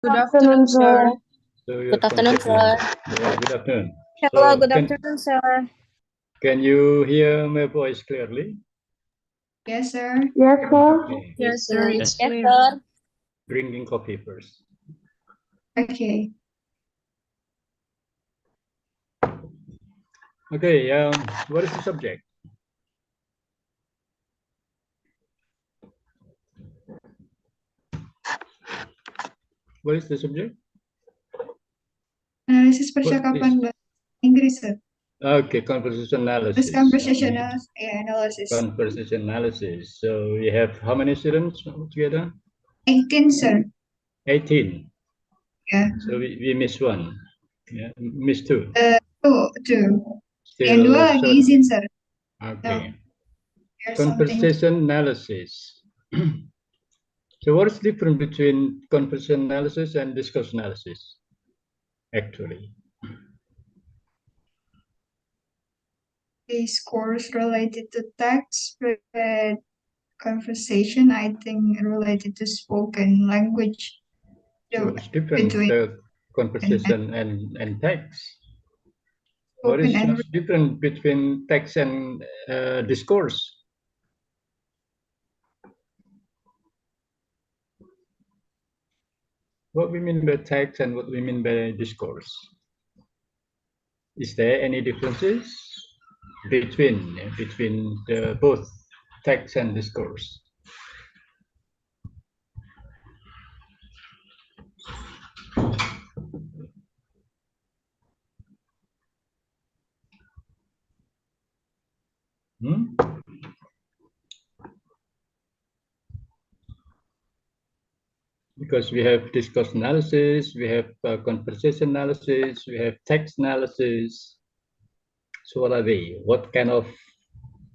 Good afternoon, sir. So Good afternoon, sir. Yeah, good afternoon. Hello, So good afternoon, sir. Can you hear my voice clearly? Yes, sir. Yes, sir. Okay. Yes, sir. It's Yes, clear. sir. Drinking coffee first. Okay. Okay. What is the subject? What is the subject? Analisis percakapan bahasa Inggris, sir. Okay, conversation analysis. This conversational analysis. Conversation analysis. So we have how many students together? 18, sir. 18. Yeah. So we missed one. Yeah, missed two. Two. Still Yang dua lagi short. izin, sir. Okay. There's something. Conversation analysis. So what is the difference between conversation analysis and discourse analysis, actually? This course related to text, but conversation, I think, related to spoken language. So it's different, Between the conversation and text. What is spoken and different between text and discourse? What we mean by text and what we mean by discourse? Is there any differences between both text and discourse? Because we have discourse analysis, we have conversation analysis, we have text analysis. So what are they? What kind of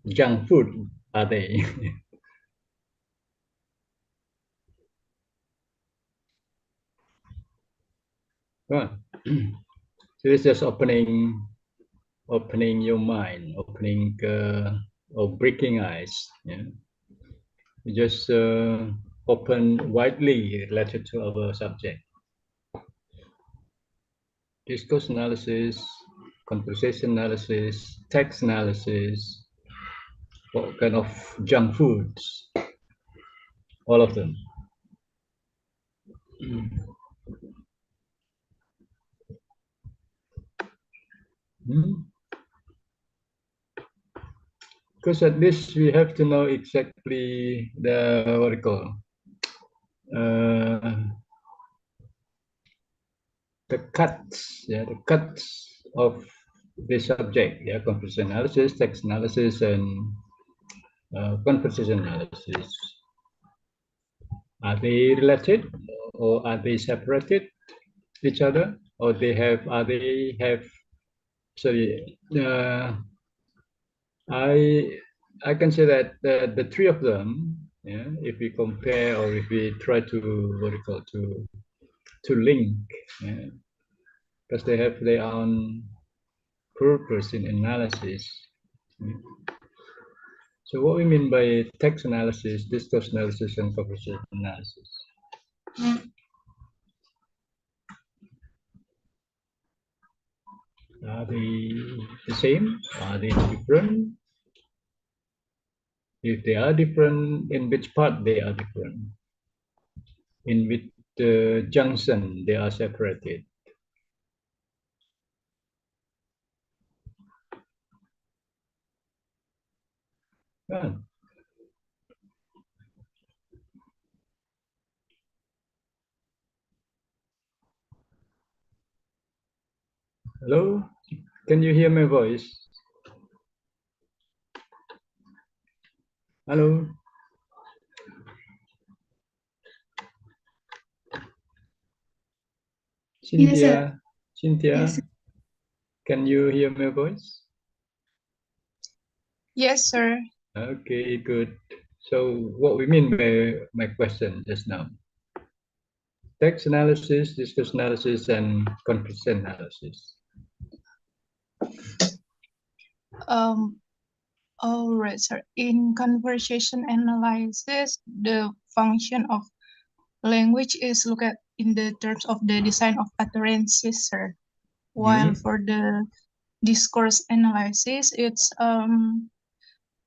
junk food are they? Well, so it's just opening your mind, opening or breaking ice. Yeah, we just open widely related to our subject. Discourse analysis, conversation analysis, text analysis, what kind of junk foods, all of them. Because at least we have to know exactly the what we call the cuts, yeah, the cuts of the subject, yeah, conversation analysis, text analysis, and conversation analysis. Are they related, or are they separated each other, or they have? Sorry, I can say that the three of them, yeah, if we compare or if we try to what we call to link, yeah, because they have their own purpose in analysis. So what we mean by text analysis, discourse analysis, and conversation analysis? Are they the same? Are they different? If they are different, in which part they are different? In which junction they are separated? Hello, can you hear my voice? Hello. Cynthia, Yes. Can you hear my voice? Yes, sir. Okay, good. So what we mean by my question just now? Text analysis, discourse analysis, and conversation analysis. All right, sir. In conversation analysis, the function of language is look at in the terms of the design of utterances, sir. While for the discourse analysis, it's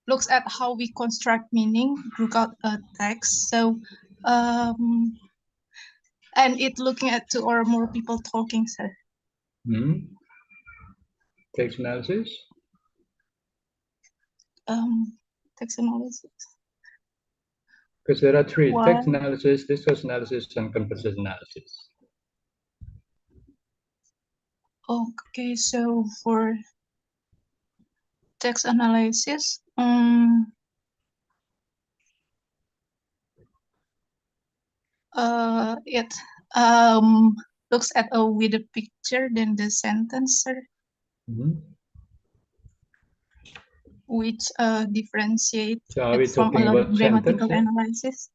looks at how we construct meaning throughout a text. So, and it looking at two or more people talking, sir. Text analysis. Text analysis. Because there are three: Why? text analysis, discourse analysis, and conversation analysis. Okay, so for text analysis, it looks at a with a picture than the sentence, sir, which differentiate So are we it from a talking about grammatical sentence? analysis.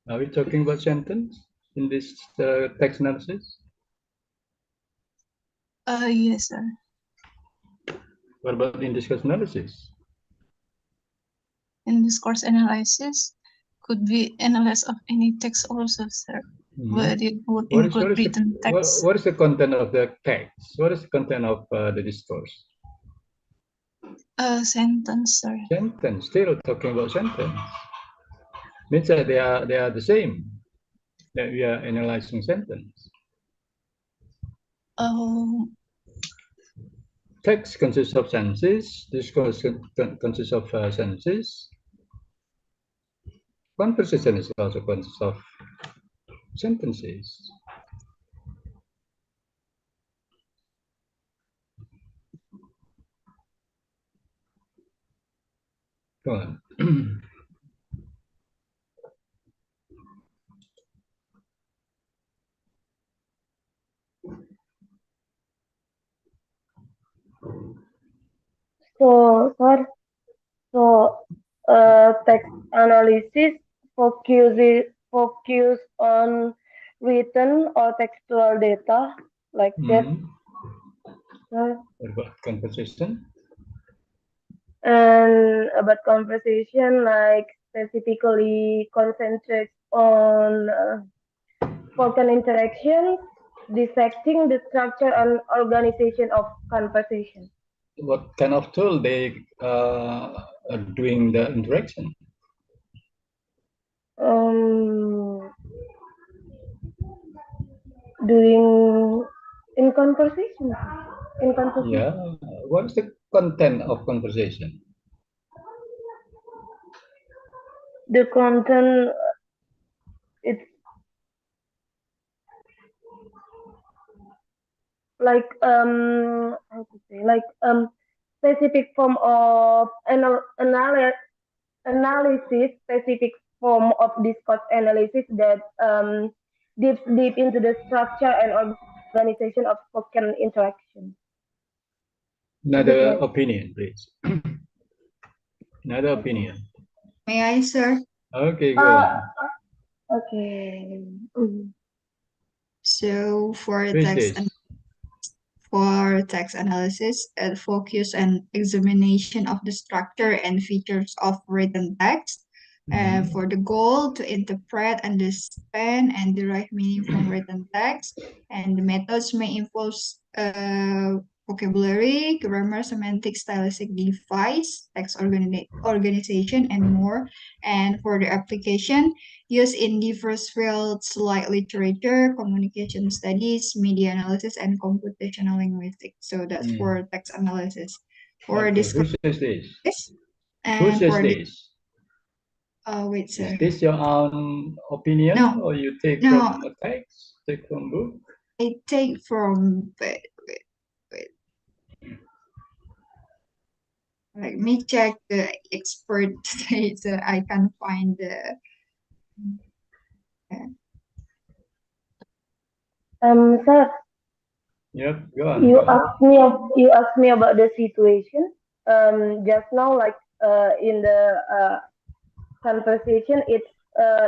Are we talking about sentence in this text analysis? Yes, sir. What about in discourse analysis? In discourse analysis, could be analysis of any text also, sir. But it would include written text. What is the content of the text? What is the content of the discourse? Sentence, sir. Sentence. Still talking about sentence. Means that they are the same. That we are analyzing sentence. Text consists of sentences. Discourse consists of sentences. Conversation is also consists of sentences. Go on. So, sir, text analysis focus on written or textual data like that. Sir. What about conversation? And about conversation, like specifically concentrates on spoken interaction, dissecting the structure and organization of conversation. What kind of tool they are doing the interaction? Doing in conversation. In conversation. Yeah. What is the content of conversation? The content, it's like how to say, like specific form of analysis, specific form of discourse analysis that dips deep into the structure and organization of spoken interaction. Another opinion, please. Another opinion. May I, sir? Okay, go on. Okay. So for text analysis, it focus on examination of the structure and features of written text. For the goal to interpret, understand, and derive meaning from written text, and the methods may involve vocabulary, grammar, semantic, stylistic device, text organization, and more. And for the application, used in diverse fields like literature, communication studies, media analysis, and computational linguistics. So that's for text analysis. For this, who says this? And who says for this? Wait, sir. Is this your own opinion, or you take from a text, take from book? I take from. Wait. Let me check the expert today, so I can find the. Sir. Yep, go on. You asked me about the situation. Just now, like in the conversation, it's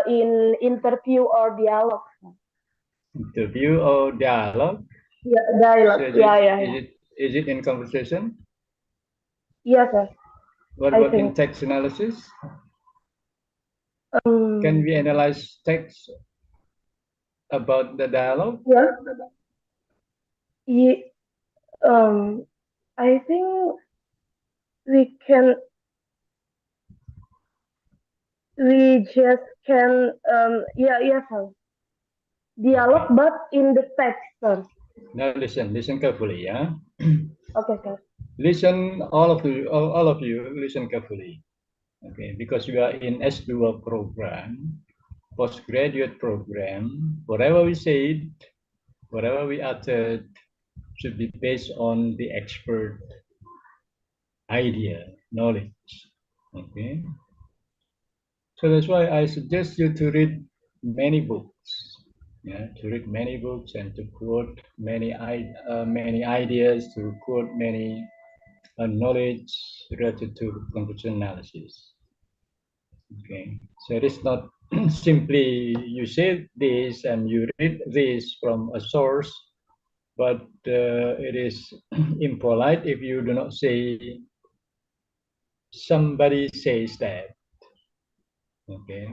in interview or dialogue. Interview or dialogue? Yeah, dialogue. So yeah. Is it in conversation? Yes, sir. What about in text analysis? Can we analyze text about the dialogue? Yeah. Ye- I think we can we just can yeah sir. Dialogue Okay. but in the text sir. Now listen carefully, yeah. Okay sir. Listen, all of you, listen carefully. Okay, because we are in S2 program, postgraduate program. Whatever we said, whatever we uttered, should be based on the expert idea, knowledge. Okay, so that's why I suggest you to read many books. Yeah, to read many books and to quote many ideas, to quote many knowledge related to conversational analysis. Okay, so it is not simply you say this and you read this from a source, but it is impolite if you do not say somebody says that. Okay,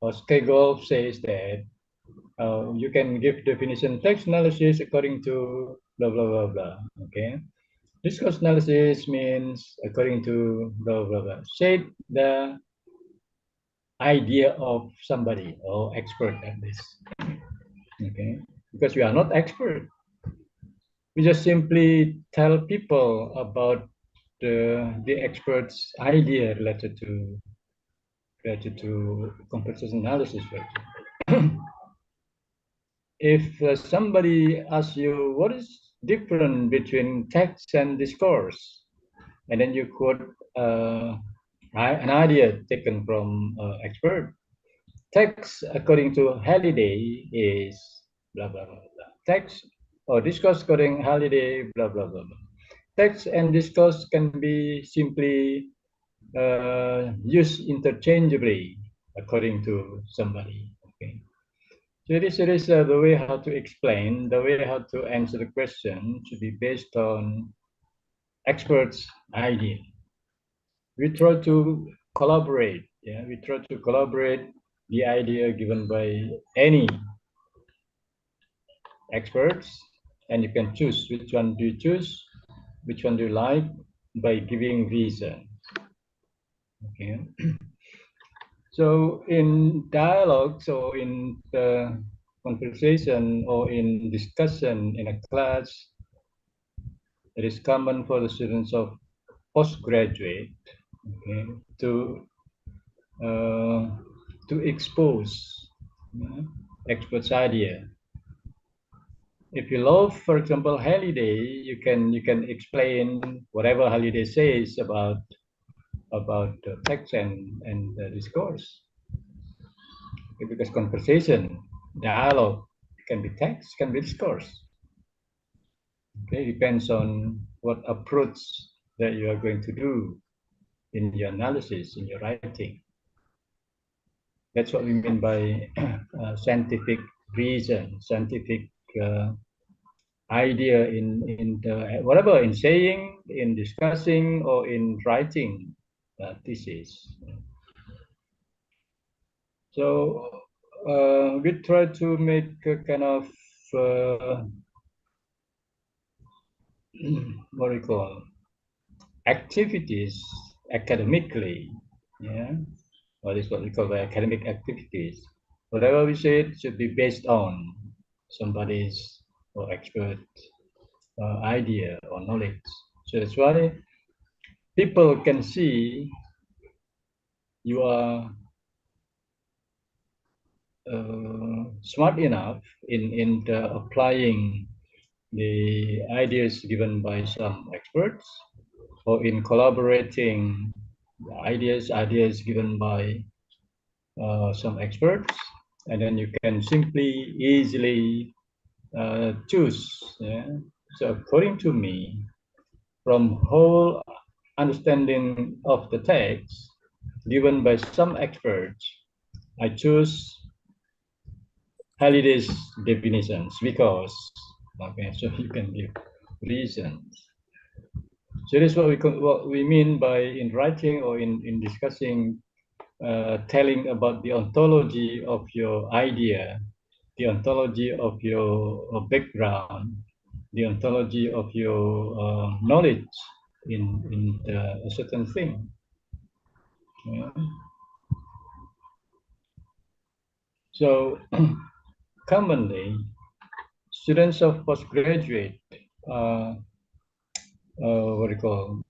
or Skegolf says that you can give definition text analysis according to blah blah blah blah. Okay, discourse analysis means according to blah blah blah. Say the idea of somebody or expert at this. Okay, because we are not expert. We just simply tell people about the expert's idea related to complex analysis, for example. If somebody asks you what is different between text and discourse, and then you quote an idea taken from expert, text according to Halliday is blah blah blah blah. Text or discourse according Halliday blah blah blah blah. Text and discourse can be simply used interchangeably according to somebody. Okay. So it is the way how to explain, the way how to answer the question should be based on experts' idea. We try to collaborate. Yeah, we try to collaborate the idea given by any experts, and you can choose which one do you choose, which one do you like by giving reason. Okay. So in dialogue, so in the conversation or in discussion in a class, it is common for the students of postgraduate, okay, uh, to expose experts' idea. If you love, for example, Halliday, you can explain whatever Halliday says about the text and the discourse. Okay, because conversation, dialogue can be text, can be discourse. Okay, depends on what approach that you are going to do in your analysis, in your writing. That's what we mean by scientific reason, scientific idea in the whatever, in saying, in discussing, or in writing thesis. So we try to make a kind of what do you call activities academically, yeah, or this is what we call the academic activities. Whatever we say should be based on somebody's or expert idea or knowledge. So that's why people can see you are smart enough in applying the ideas given by some experts, or in collaborating the ideas given by some experts, and then you can simply easily choose. Yeah? So according to me, from whole understanding of the text given by some experts, I choose Halliday's definitions because, okay, so you can give reasons. So this is what we mean by in writing or in discussing, telling about the ontology of your idea. the ontology of your background, the ontology of your knowledge in a certain thing. Yeah. So commonly, students of postgraduate, what do you call,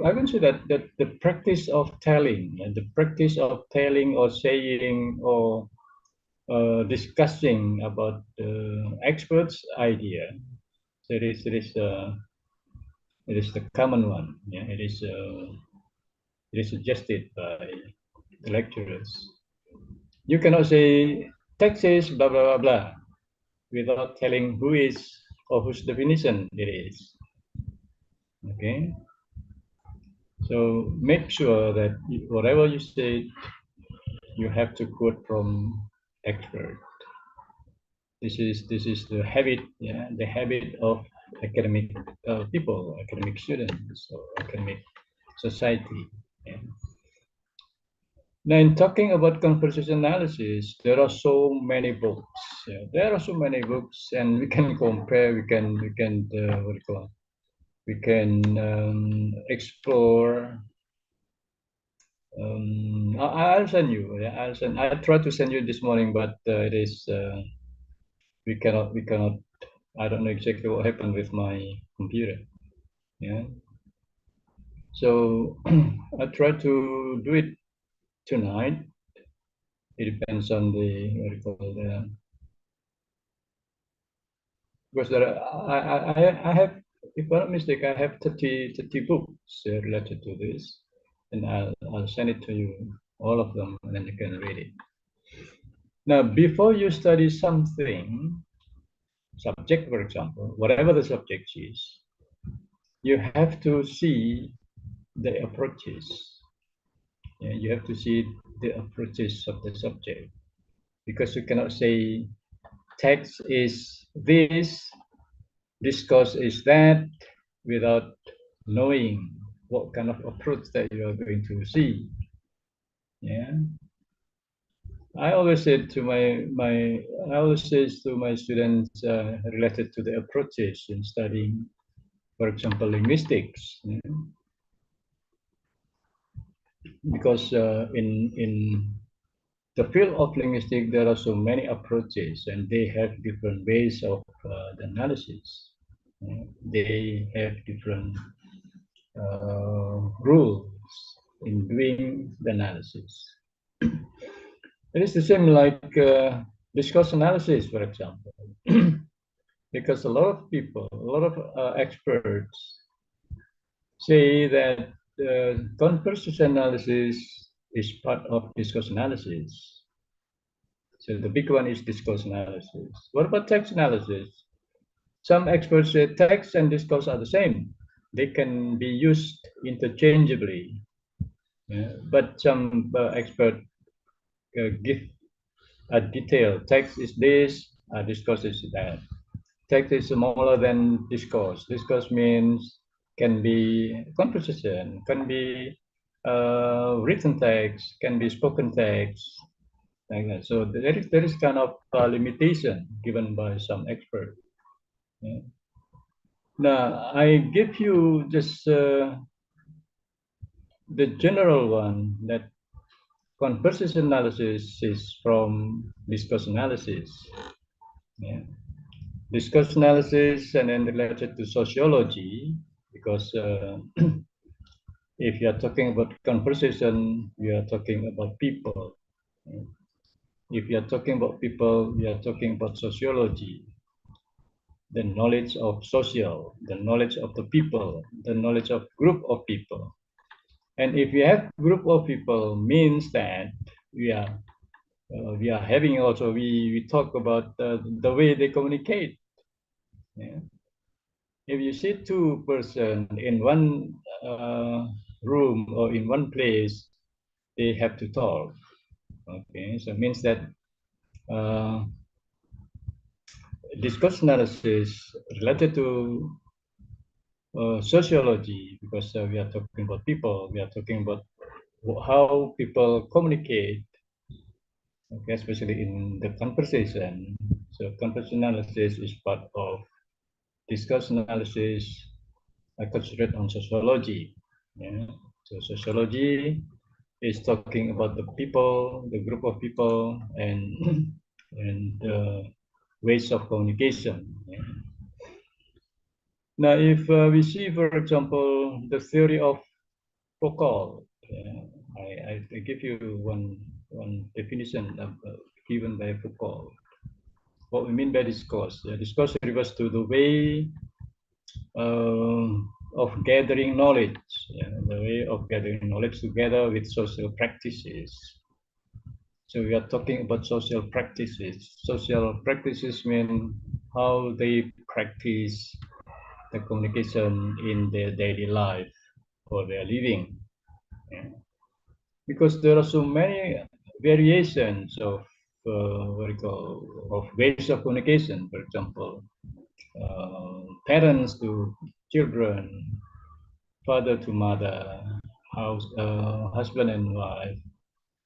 I would say that the practice of telling and the practice of telling or saying or discussing about the expert's idea, so it is the common one. Yeah, it is suggested by the lecturers. You cannot say taxes blah blah blah blah without telling who is or whose definition it is. Okay, so make sure that whatever you say, you have to quote from expert. This is the habit, yeah, the habit of academic people, academic students, or academic society. Yeah. Now, in talking about conversation analysis, there are so many books. Yeah, there are so many books, and we can compare. We can what do you call it? We can explore. I'll send you. Yeah, I'll send. I tried to send you this morning, but it is we cannot. I don't know exactly what happened with my computer. Yeah. So I try to do it tonight. It depends on the what do you call it, because there are, I have, if I'm not mistaken, I have 30 books related to this, and I'll send it to you, all of them, and then you can read it. Now, before you study something, subject, for example, whatever the subject is, you have to see the approaches. Yeah, you have to see the approaches of the subject, because you cannot say text is this, discourse is that, without knowing what kind of approach that you are going to see. Yeah, I always say to I always say to my students related to the approaches in studying, for example, linguistics. Yeah? Because in the field of linguistics, there are so many approaches, and they have different ways of the analysis. They have different rules in doing the analysis. It is the same like discourse analysis, for example, because a lot of people, a lot of experts say that conversation analysis is part of discourse analysis. So the big one is discourse analysis. What about text analysis? Some experts say text and discourse are the same. They can be used interchangeably. Yeah. But some experts give a detail. Text is this, discourse is that. Text is smaller than discourse. Discourse means can be conversation, can be written text, can be spoken text, like that. So there is kind of limitation given by some expert. Yeah. Now I give you just the general one, that conversation analysis is from discourse analysis. Yeah. Discourse analysis and then related to sociology, because if you are talking about conversation, we are talking about people. If you are talking about people, we are talking about sociology, the knowledge of social, the knowledge of the people, the knowledge of group of people. And if we have group of people, means that we are having also, we talk about the way they communicate. Yeah. If you see two persons in one room or in one place, they have to talk. Okay, so it means that uh, discourse analysis related to sociology, because we are talking about people, we are talking about how people communicate, okay, especially in the conversation. So conversation analysis is part of discourse analysis concentrate on sociology. Yeah. So sociology is talking about the people, the group of people, and and ways of communication. Yeah. Now, if we see, for example, the theory of Foucault, I give you one definition of, given by Foucault. What we mean by discourse? Discourse refers to the way of gathering knowledge, the way of gathering knowledge together with social practices. So we are talking about social practices. Social practices mean how they practice the communication in their daily life or their living. Yeah. Because there are so many variations of what we call of ways of communication. For example, parents to children, father to mother, husband and wife,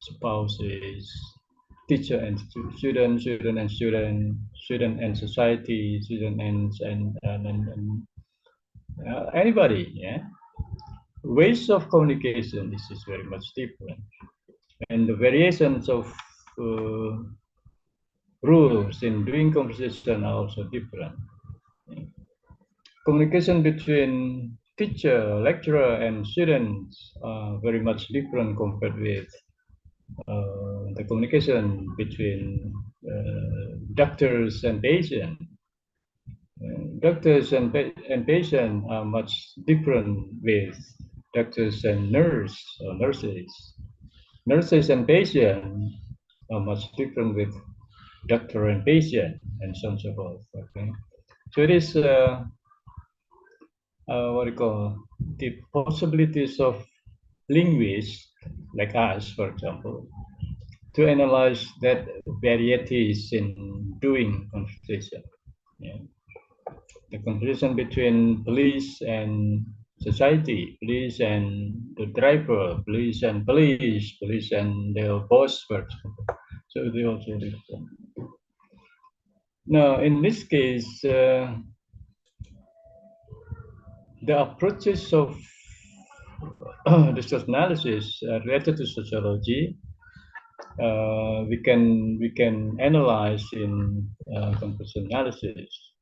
spouses, teacher and student, student and student, student and society, student and anybody. Yeah, ways of communication is very much different, and the variations of uh, rules in doing conversation are also different. Yeah. Communication between teacher, lecturer, and students are very much different compared with the communication between doctors and patient. Doctors and patient are much different with doctors and nurses. Nurses and patient are much different with doctor and patient, and so on and so forth. Okay, so it is what we call the possibilities of linguists like us, for example, to analyze that varieties in doing conversation. Yeah. The conversation between police and society, police and the driver, police and their boss, for example. So they also different. Now, in this case, the approaches of discourse analysis related to sociology we can analyze in conversation analysis.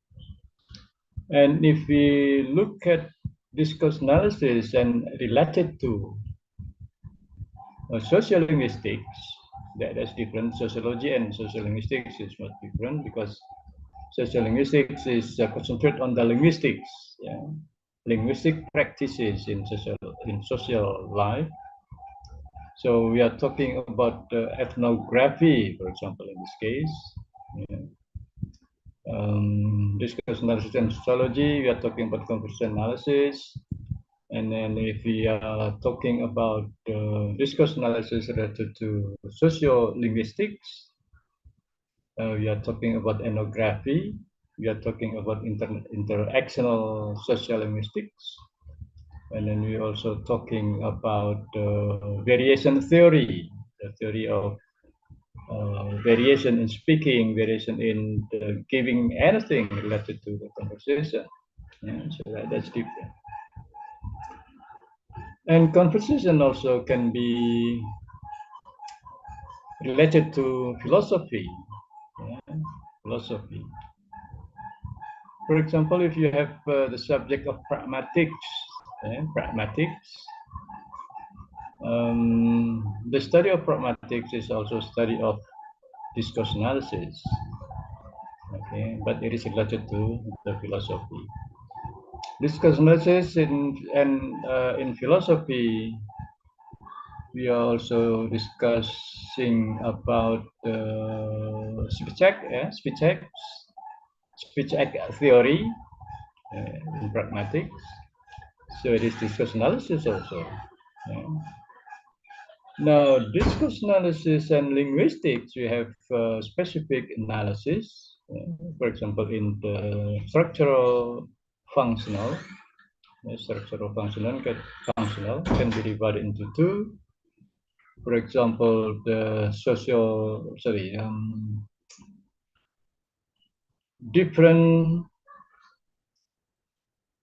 And if we look at discourse analysis and related to sociolinguistics, that's different. Sociology and sociolinguistics is much different because sociolinguistics is concentrated on the linguistics, yeah? Linguistic practices in social life. So we are talking about ethnography, for example, in this case. Yeah. Discourse analysis and sociology, we are talking about conversation analysis. And then if we are talking about discourse analysis related to sociolinguistics, we are talking about ethnography. We are talking about interactional sociolinguistics. And then we're also talking about variation theory, the theory of variation in speaking, variation in giving anything related to the conversation. Yeah, so that's different. And conversation also can be related to philosophy. Yeah, philosophy. For example, if you have the subject of pragmatics, pragmatics, the study of pragmatics is also study of discourse analysis. Okay, but it is related to the philosophy. Discourse analysis in philosophy, we are also discussing about speech act theory in pragmatics. So it is discourse analysis also. Yeah. Now, discourse analysis and linguistics, we have specific analysis. For example, in the structural functional, functional can be divided into two. for example, the different,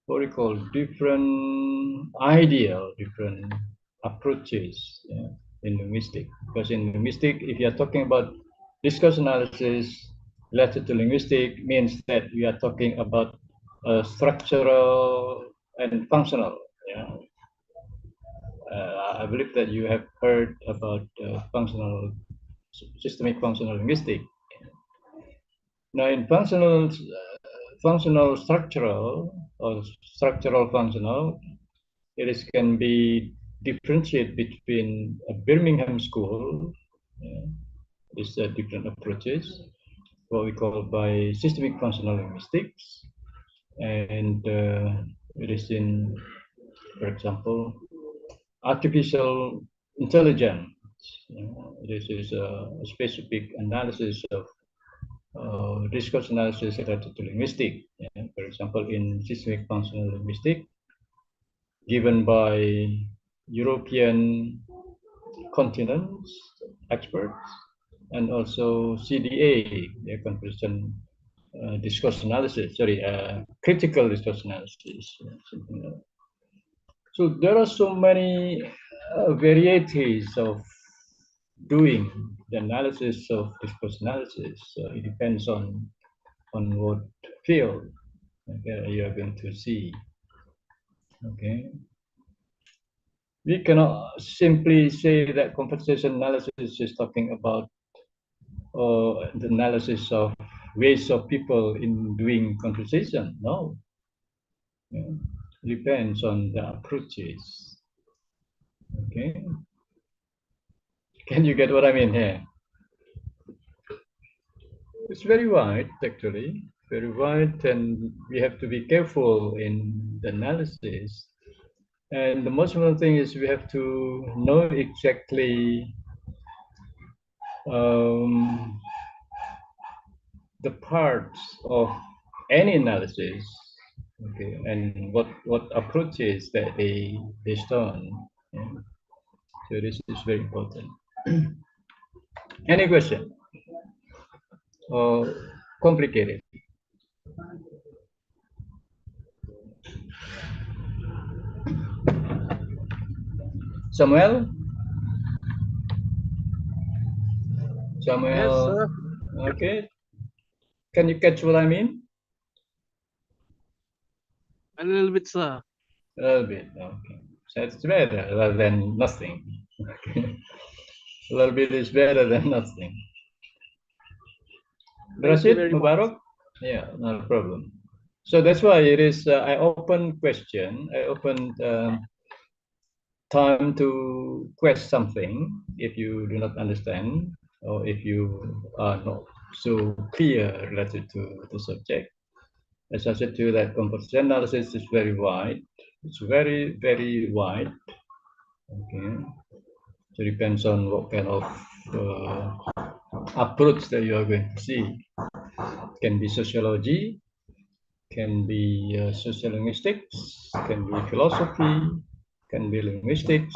what we call, different ideal, different approaches, yeah, in linguistic. Because in linguistic, if you are talking about discourse analysis related to linguistic, means that we are talking about structural and functional. Yeah. I believe that you have heard about systemic functional linguistic. Now, in functional structural or structural functional, can be differentiated between a Birmingham school, is different approaches, what we call by systemic functional linguistics, and it is in, for example, artificial intelligence. This is a specific analysis of discourse analysis related to linguistic. For example, in systemic functional linguistics, given by European continents experts and also CDA, the conversation discourse analysis, critical discourse analysis. Something like that. So there are so many varieties of doing the analysis of discourse analysis. It depends on what field you are going to see. Okay. We cannot simply say that conversation analysis is talking about the analysis of ways of people in doing conversation. No. Yeah. Depends on the approaches. Okay. Can you get what I mean here? It's very wide, actually, very wide, and we have to be careful in the analysis. And the most important thing is we have to know exactly the parts of any analysis, okay, and what approaches that they based on. Yeah. So this is very important. Any question? Or complicated? Samuel? Samuel? Yes, sir. Okay. Can you catch what I mean? A little bit, sir. A little bit, okay. So it's better rather than nothing. Okay. A little bit is better than nothing. Thank you Rashid, very much. Mubarak? Yeah, no problem. So that's why it is, I open question, I open time to question something if you do not understand or if you are not so clear related to the subject. As I said to you, that conversation analysis is very wide. It's very, very wide. Okay. So it depends on what kind of approach that you are going to see. It can be sociology, can be social linguistics, can be philosophy, can be linguistics,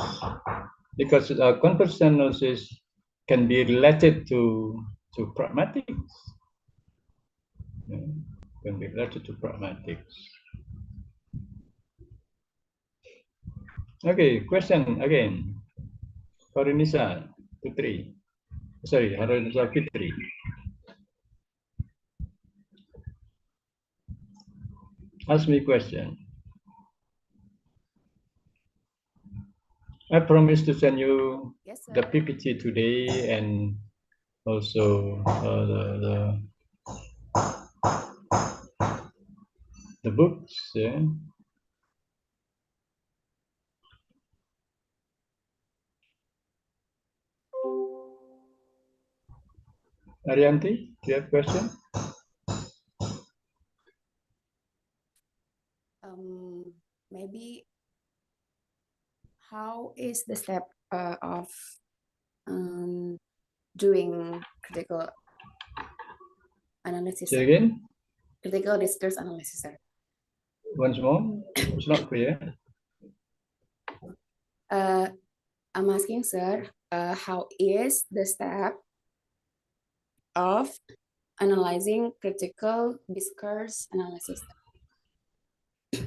because conversation analysis can be related to pragmatics. Yeah, can be related to pragmatics. Okay, question again. Harinisa Putri. Sorry, Harinisa Fitri. Ask me question. I promise to send you the PPT today and also the books. Yeah. Arianti, do you have a question? Maybe how is the step of doing critical analysis? Say again? Critical discourse analysis, sir. Once more, it's not clear. I'm asking, sir, how is the step of analyzing critical discourse analysis?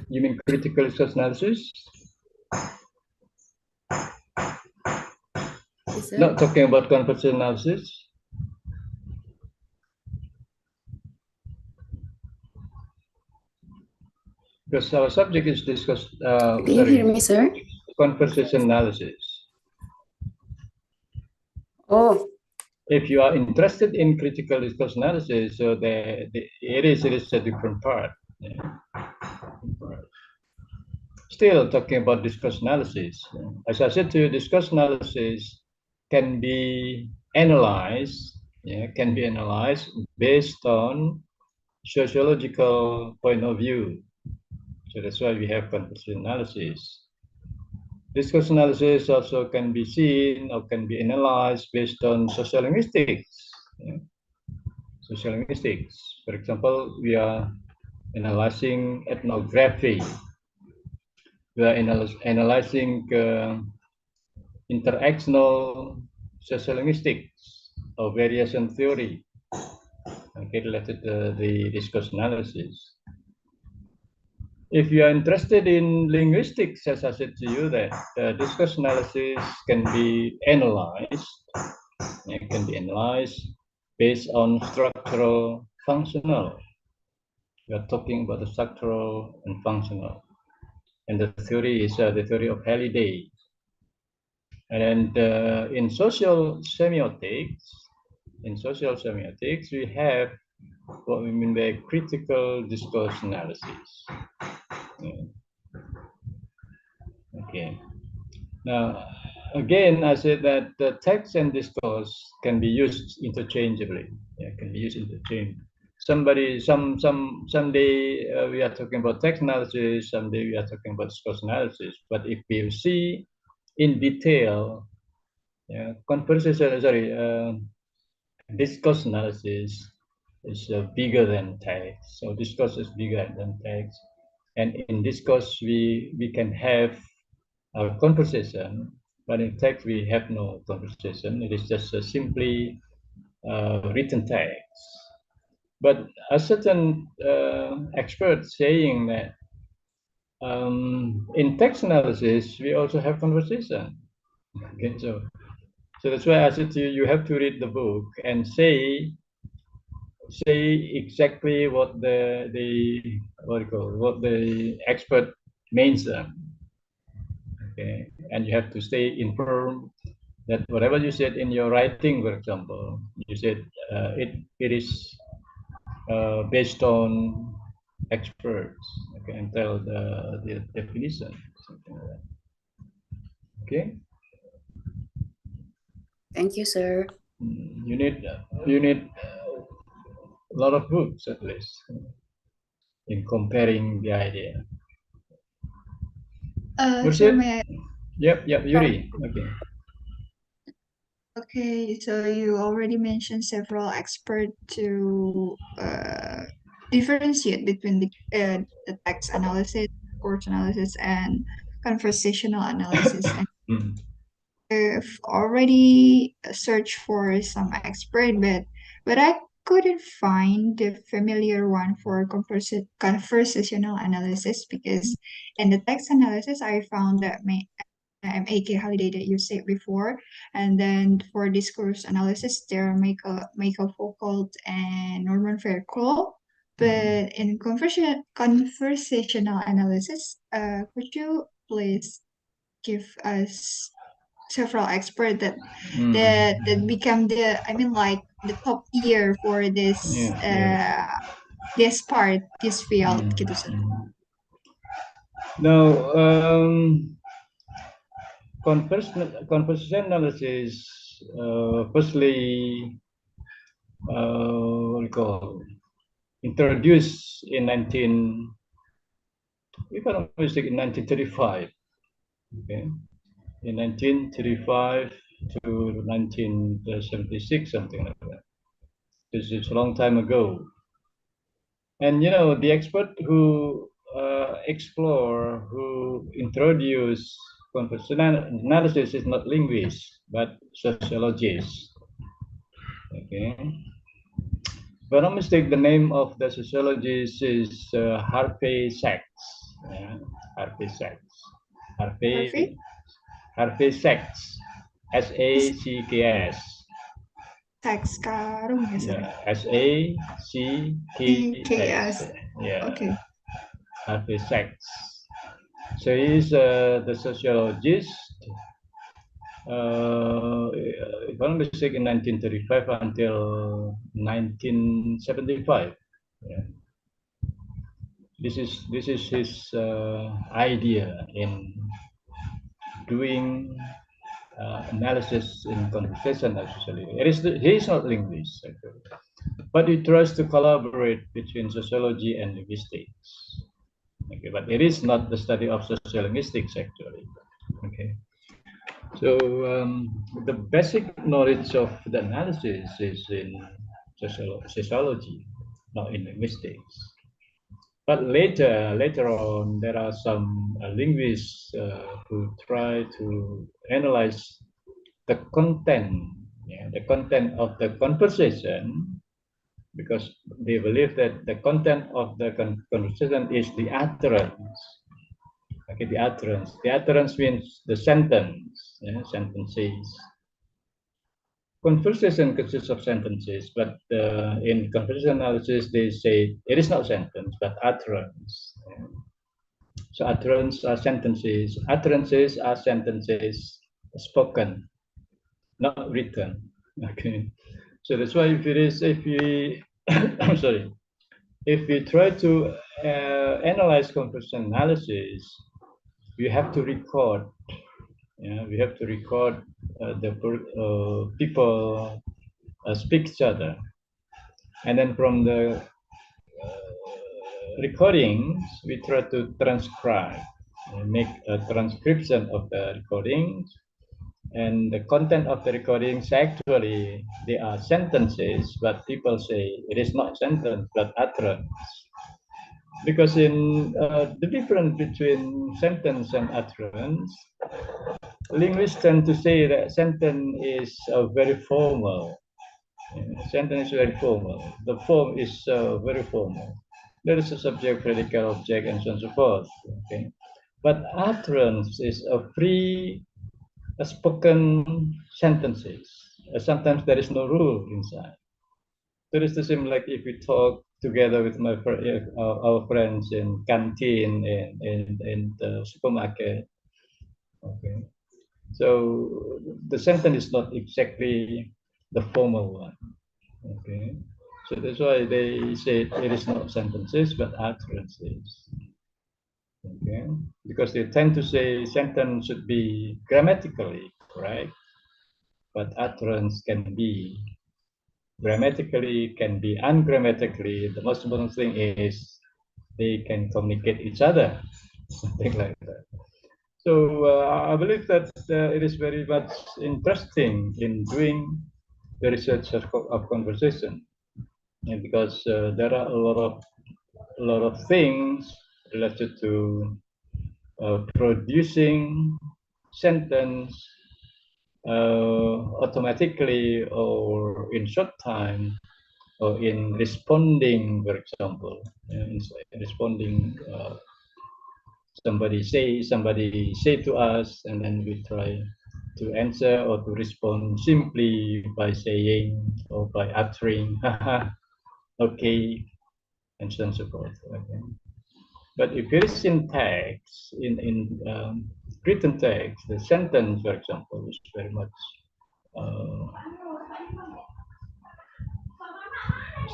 You mean critical discourse analysis? Yes, sir. Not talking about conversational analysis. Because our subject is discuss. Can you hear me, sir? Conversation analysis. Oh, If you are interested in critical discourse analysis, so it is a different part. Yeah. Still talking about discourse analysis. As I said to you, discourse analysis can be analyzed. Yeah, can be analyzed based on sociological point of view. So that's why we have conversation analysis. Discourse analysis also can be seen or can be analyzed based on sociolinguistics. Yeah. Sociolinguistics. For example, we are analyzing ethnography. We are analyzing interactional sociolinguistics or variation theory. Okay, related to the discourse analysis. If you are interested in linguistics, as I said to you, that discourse analysis can be analyzed. It can be analyzed based on structural functional. We are talking about the structural and functional. And the theory is the theory of Halliday. And in social semiotics, we have what we mean by critical discourse analysis. Yeah. Okay. Now, again, I said that the text and discourse can be used interchangeably. Yeah, can be used interchangeably. Someday we are talking about text analysis. Someday we are talking about discourse analysis. But if we see in detail, yeah, discourse analysis is bigger than text. So discourse is bigger than text, and in discourse we can have a conversation, but in text we have no conversation. It is just simply written text. But a certain expert saying that in text analysis we also have conversation. Okay, so that's why I said to you, you have to read the book and say exactly what what the expert means. Okay, and you have to stay informed that whatever you said in your writing, for example, you said it is based on experts. Okay, and tell the definition, something like that. Okay. thank you, sir. You need a lot of books at least in comparing the idea. So may I? Yep, Yuri. Okay. Okay, so you already mentioned several experts to differentiate between the text analysis, course analysis, and conversational analysis. And Mm. I've already searched for some expert, but I couldn't find the familiar one for conversational analysis, because in the text analysis I found that A.K. Holiday that you said before, and then for discourse analysis there are Michael Foucault and Norman Fairclough. But in conversational analysis, could you please give us several experts that become like the top tier for Yeah. this part, this field Mm. gitu sir. Now, conversation analysis, firstly, what we call, introduced in if I'm not mistaken, in 1935. Okay, in 1935 to 1976, something like that. This is a long time ago. And you know, the expert who introduce conversational analysis is not linguists, but sociologists. Okay. If I'm not mistaken, the name of the sociologist is Harvey Sachs. Yeah, Harvey Sachs. Harvey? Harvey Sachs. S-A-C-K-S. Tax karung ya, sorry. Yeah, S-A-C-K-S. TKS. Yeah, Okay. Harvey Sachs. So he's the sociologist. If I'm not mistaken, 1935 until 1975. Yeah. This is his idea in doing analysis in conversation. Actually, he is not linguist, actually, but he tries to collaborate between sociology and linguistics. Okay, but it is not the study of sociolinguistics actually. Okay, so the basic knowledge of the analysis is in sociology, not in linguistics. But later on, there are some linguists who try to analyze the content, yeah, the content of the conversation, because they believe that the content of the conversation is the utterance. Okay, the utterance. The utterance means the sentence, yeah, sentences. Conversation consists of sentences, but in conversation analysis, they say it is not sentence, but utterance. Yeah. So utterance are sentences. Utterances are sentences spoken, not written. Okay. So that's why if we sorry, if we try to analyze conversation analysis, we have to record. Yeah, we have to record the people speak each other, and then from the recordings, we try to transcribe, make a transcription of the recordings, and the content of the recordings actually they are sentences, but people say it is not sentence but utterance, because in the difference between sentence and utterance, linguists tend to say that sentence is very formal. Sentence is very formal. The form is very formal. There is a subject, predicate, object, and so on and so forth. Okay, but utterance is a free spoken sentences. Sometimes there is no rule inside. There is the same like if we talk together with our friends in canteen in the supermarket. Okay, so the sentence is not exactly the formal one. Okay, so that's why they say it is not sentences but utterances. Okay, because they tend to say sentence should be grammatically correct, but utterance can be grammatically, can be ungrammatically. The most important thing is they can communicate each other, something like that. So I believe that it is very much interesting in doing the research of conversation, and because there are a lot of things related to producing sentence automatically or in short time, or in responding, for example, in responding, somebody say to us, and then we try to answer or to respond simply by saying or by uttering, okay, and so on and so forth. Okay. But if it is in text, in written text, the sentence, for example, is very much uh,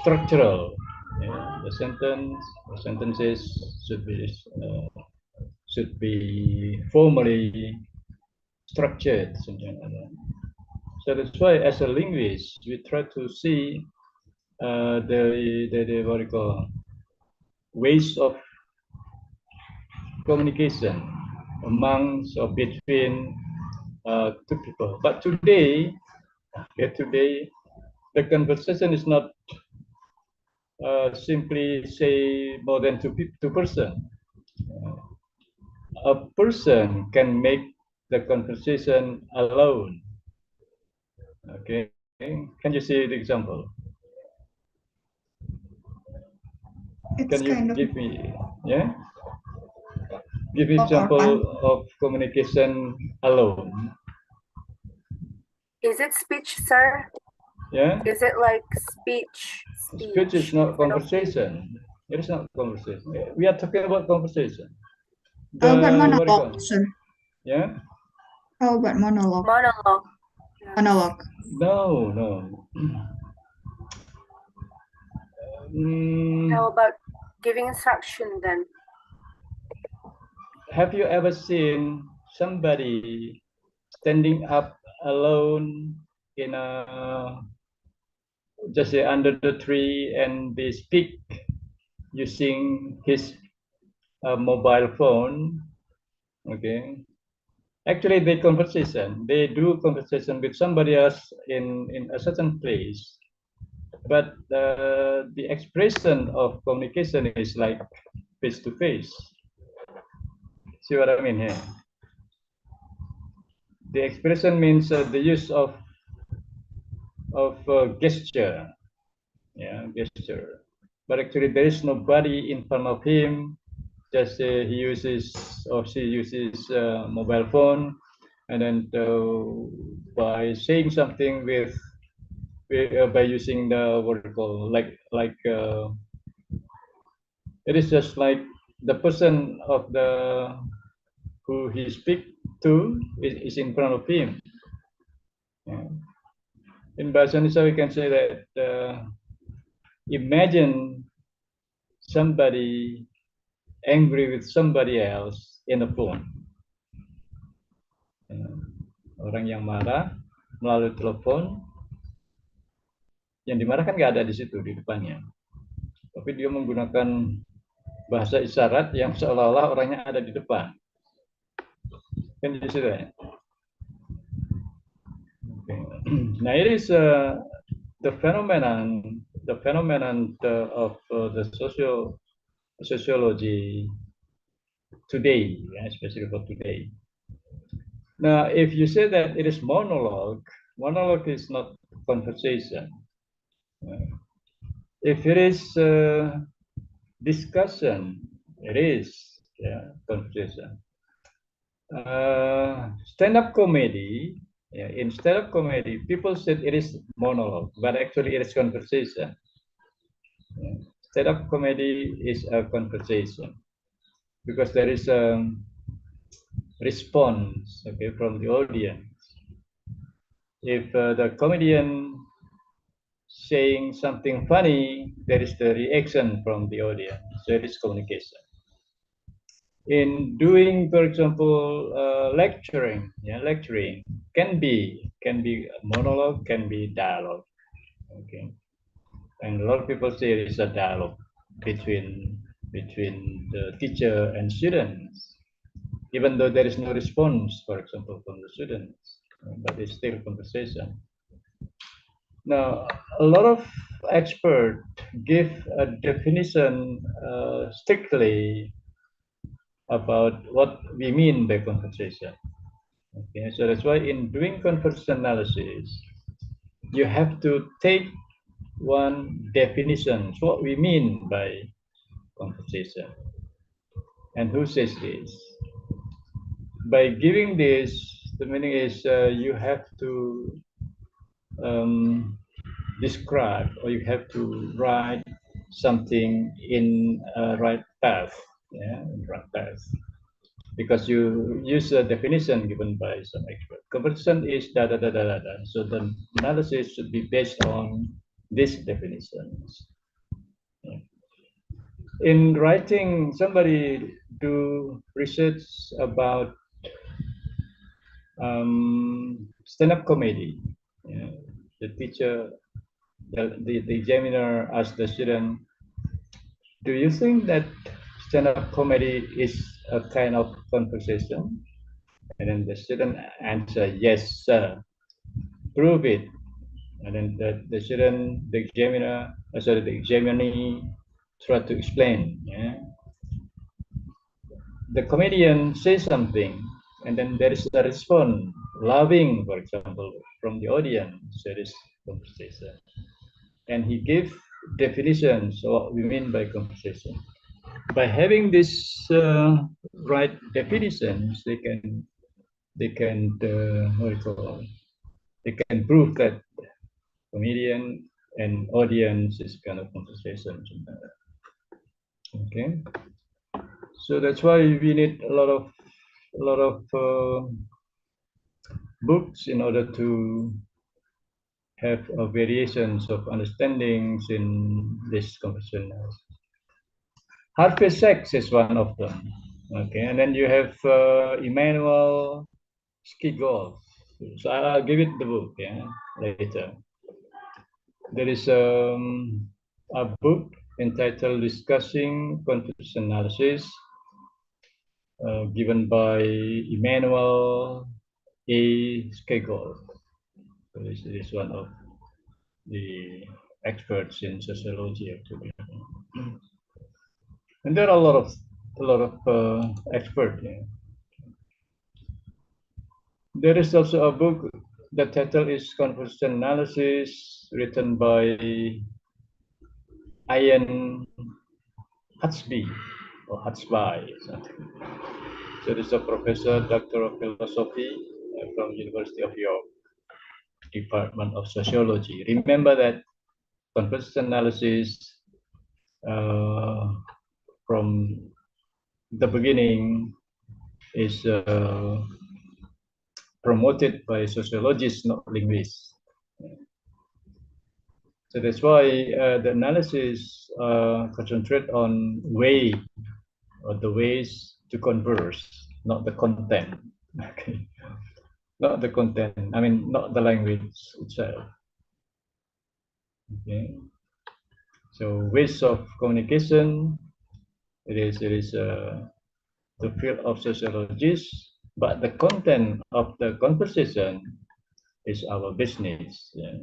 structural. Yeah, the sentences should be formally structured, something like that. So that's why, as a linguist, we try to see the what you call ways of communication amongst or between two people. But today, the conversation is not simply say more than two person. A person can make the conversation alone. Okay, can you see the example? It's Can you kind of give me, yeah? Give me monologue or example of communication alone. Is it speech, sir? Yeah, Is it like speech? speech is not conversation. It is not conversation. We are talking about conversation. How about What do you call monologue, it? sir? Yeah? How about monologue? Monologue. Yes. Monologue. No, no. How about giving instruction then? Have you ever seen somebody standing up alone in a just say under the tree and they speak using his mobile phone? Okay, actually they conversation. They do conversation with somebody else in a certain place, but the expression of communication is like face to face. See what I mean here? The expression means the use of gesture, yeah, gesture. But actually, there is nobody in front of him. Just he uses or she uses mobile phone, and then by saying something by using the what you call it is just like the person of the who he speak to is in front of him. Yeah. In Bahasa Indonesia, we can say that imagine somebody angry with somebody else in a phone. Orang yang marah melalui telepon, yang dimarahkan nggak ada di situ di depannya, tapi dia menggunakan bahasa isyarat yang seolah-olah orangnya ada di depan. Kan di situ ya. Okay. Now it is the phenomenon of the sociology today, especially for today. Now, if you say that it is monologue is not conversation. If it is discussion, it is conversation. Stand-up comedy, in stand-up comedy, people said it is monologue, but actually it is conversation. Stand-up comedy is a conversation because there is a response, okay, from the audience. If the comedian saying something funny, there is the reaction from the audience. So it is communication. In doing, for example, lecturing can be a monologue, can be dialogue. Okay, and a lot of people say it is a dialogue between the teacher and students, even though there is no response, for example, from the students, but it's still conversation. Now, a lot of experts give a definition strictly about what we mean by conversation. Okay, so that's why in doing conversation analysis, you have to take one definition, so what we mean by conversation. And who says this? By giving this, the meaning is you have to describe, or you have to write something in a right path, right path, because you use a definition given by some expert. Conversation is da da da da da da. So the analysis should be based on these definitions. In writing, somebody do research about stand-up comedy. The teacher, the examiner asked the student, do you think that stand-up comedy is a kind of conversation? And then the student answered, yes, sir. Prove it. And then the student, the examiner, the examinee tried to explain. Yeah? The comedian says something, And then there is a response, loving, for example, from the audience. There is conversation. And he gave definitions of what we mean by conversation. By having this right definitions, they can what do you call it? They can prove that comedian and audience is kind of conversation. Okay, so that's why we need a lot of books in order to have variations of understandings in this conversation. Harvey Sachs is one of them. Okay, and then you have Emmanuel Skigol. So I'll give it the book, yeah, later. There is a book entitled Discussing Context Analysis, given by Emmanuel A. Skigol. So this is one of the experts in sociology, actually. And there are a lot of experts. Yeah. There is also a book. The title is Conversation Analysis, written by Ian Hatsby or Hatsby. Something. So this is a professor, doctor of philosophy from University of York, Department of Sociology. Remember that conversation analysis from the beginning is promoted by sociologists, not linguists. So that's why the analysis concentrate on way or the ways to converse, not the content. Okay, not the content. I mean, not the language itself. Okay, so ways of communication. It is the field of sociologists, but the content of the conversation is our business. Yeah.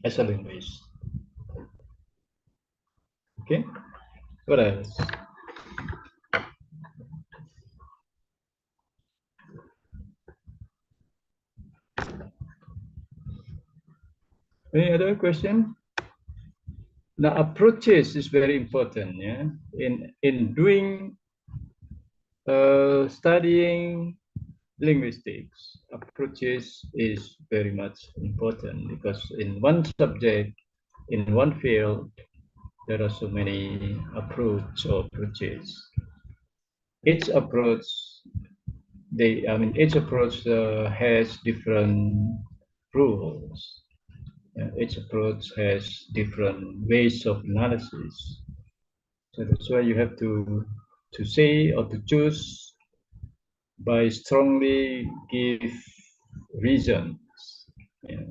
As a linguist. Okay, what else? Any other question? Now, approaches is very important. Yeah, in doing studying linguistics, approaches is very much important because in one subject, in one field, there are so many approaches. Each approach, each approach has different rules. Each approach has different ways of analysis. So that's why you have to say or to choose by strongly give reasons. Yeah.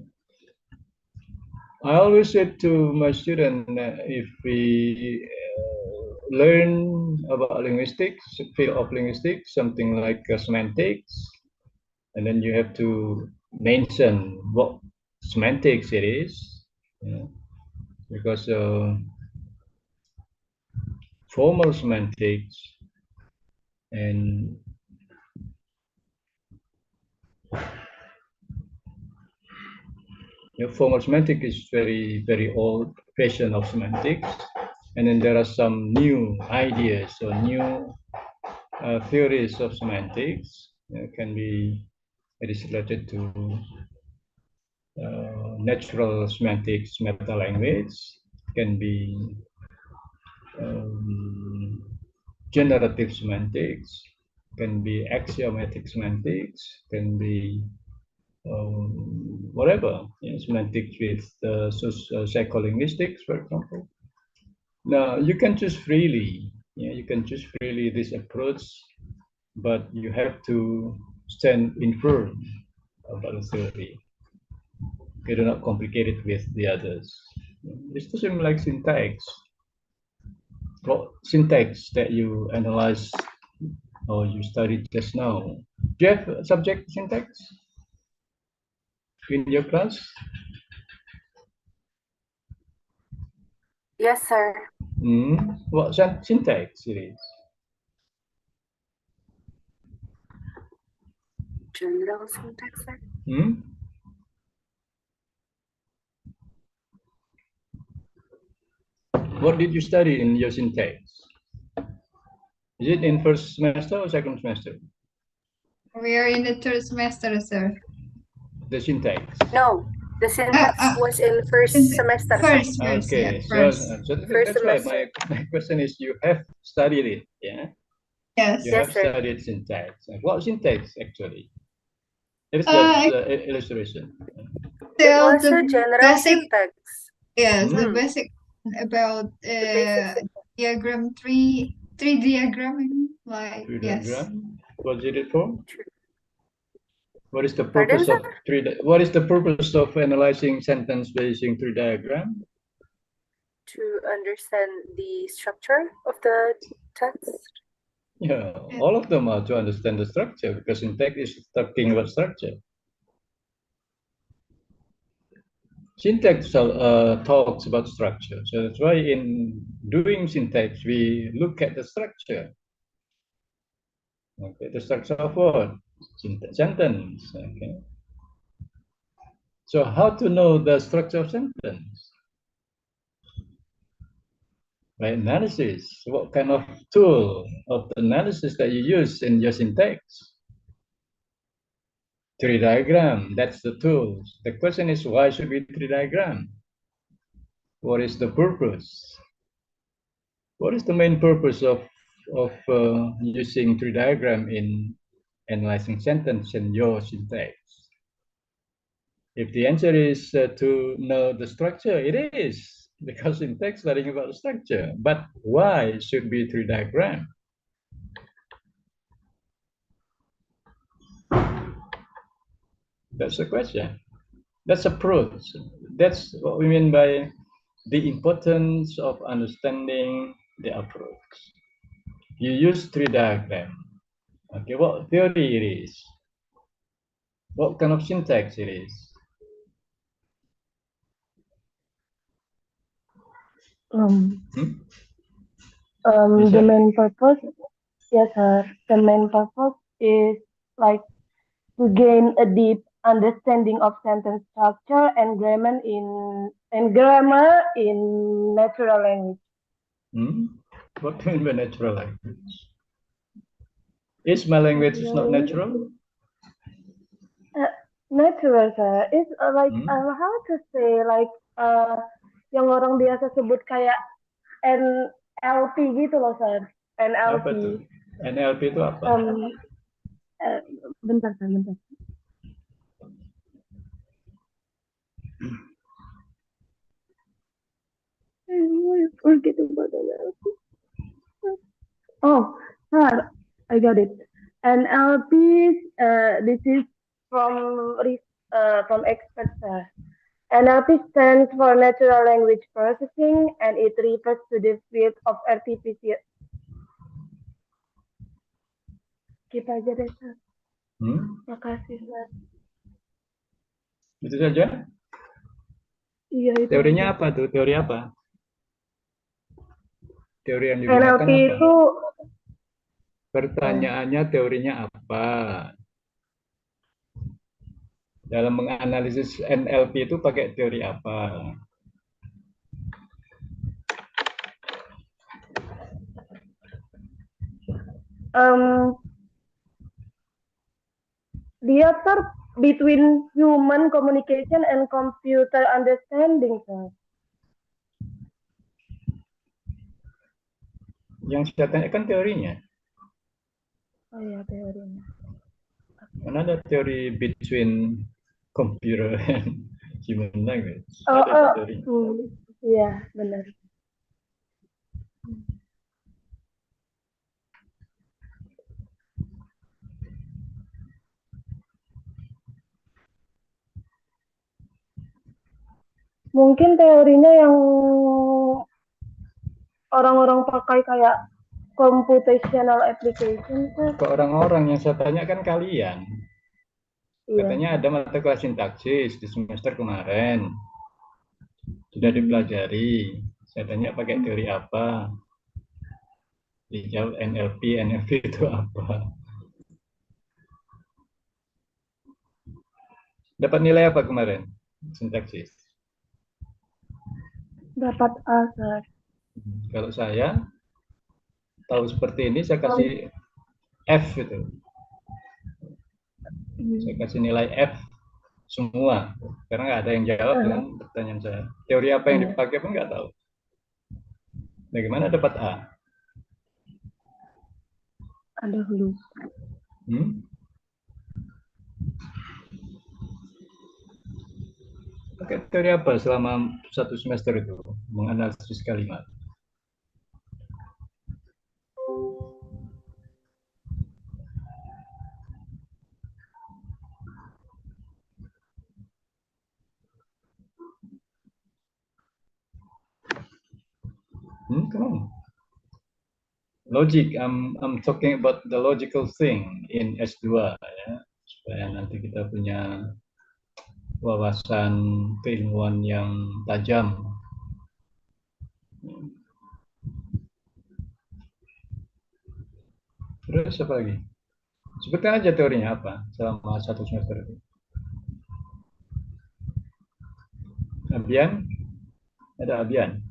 I always said to my students, if we learn about linguistics, field of linguistics, something like semantics, and then you have to mention what semantics it is, because formal semantics and formal semantics is very old fashion of semantics, and then there are some new ideas or new theories of semantics. It is related to natural semantics, meta language, can be generative semantics, can be axiomatic semantics, can be whatever, semantics with psycholinguistics, for example. Now, you can choose freely. You can choose freely this approach, but you have to stand infirm about the theory. You do not complicate it with the others. It's the same like syntax. Well, syntax that you analyze or you studied just now. Do you have subject syntax in your class? Yes, sir. What syntax it is? general syntax, sir? What did you study in your syntax? Is it in first semester or second semester? We are in the third semester, sir. The syntax. No, the syntax was in first semester, sir. First, Okay, yeah, so, first. First that's why semester. my question is, you have studied it, yeah? Yes. You Yes, have sir. studied syntax. What syntax actually? It is Uh, just illustration. It So was a the general basic, syntax. yes, the Hmm. basic about The basic syntax. diagram three diagram, I mean, like Tree yes. diagram. What is it for? What is the Pardon, purpose of sir? What is the purpose of analyzing sentence using tree diagram? To understand the structure of the text. Yeah, all of them are to understand the structure, because syntax is talking about structure. Syntax talks about structure, so that's why in doing syntax we look at the structure. Okay, the structure of what? Sentence. Okay. So how to know the structure of sentence? By analysis. What kind of tool of analysis that you use in your syntax? Tree diagram, that's the tool. The question is, why should we tree diagram? What is the purpose? What is the main purpose of using tree diagram in analyzing sentence in your syntax? If the answer is to know the structure, it is, because syntax is learning about the structure. But why should be tree diagram? That's the question. That's approach. That's what we mean by the importance of understanding the approach. You use tree diagram. Okay, what theory it is? What kind of syntax it is? The main purpose, yes, sir. The main purpose is like to gain a deep understanding of sentence structure and grammar in natural language. What do you mean by natural language? Is my language is not natural? Natural, sir. It's like how to say, like yang orang biasa sebut kayak NLP gitu loh, sir. NLP. Apa tuh? NLP itu apa? Bentar, sir, bentar. Forget about NLP. Oh, sir, I got it. NLP, this is from experts, sir. NLP stands for Natural Language Processing, and it refers to the field of artificial. Skip aja deh, sir. Makasih, sir. Itu saja? Iya, itu Teorinya aja. apa tuh? Teori apa? Teori yang digunakan NLP apa? itu Pertanyaannya teorinya apa? Dalam menganalisis NLP itu pakai teori apa? Dia between human communication and computer understanding, sir. Yang saya tanya kan teorinya. Oh iya, teorinya. Mana ada teori between computer and human language? Oh, Ada teori. Iya, benar. Mungkin teorinya yang orang-orang pakai kayak computational application, sir. Ke orang-orang yang saya tanya kan kalian. Iya. Katanya ada mata kelas sintaksis di semester kemarin. Sudah dipelajari. Saya tanya pakai teori apa? Dijawab NLP. NLP itu apa? Dapat nilai apa kemarin? Sintaksis. Dapat A, Sir. Kalau saya tahu seperti ini, saya kasih F gitu. Saya kasih nilai F semua. Karena nggak ada yang jawab dengan pertanyaan saya. Teori apa yang dipakai pun nggak tahu. Bagaimana dapat A? Ada hulu. Pakai teori apa selama 1 semester itu menganalisis kalimat? Come on. Logic, I'm talking about the logical thing in S2 ya, supaya nanti kita punya wawasan keilmuan yang tajam. Terus apa lagi? Sebutkan aja teorinya apa selama 1 semester itu. Abian? Ada Abian?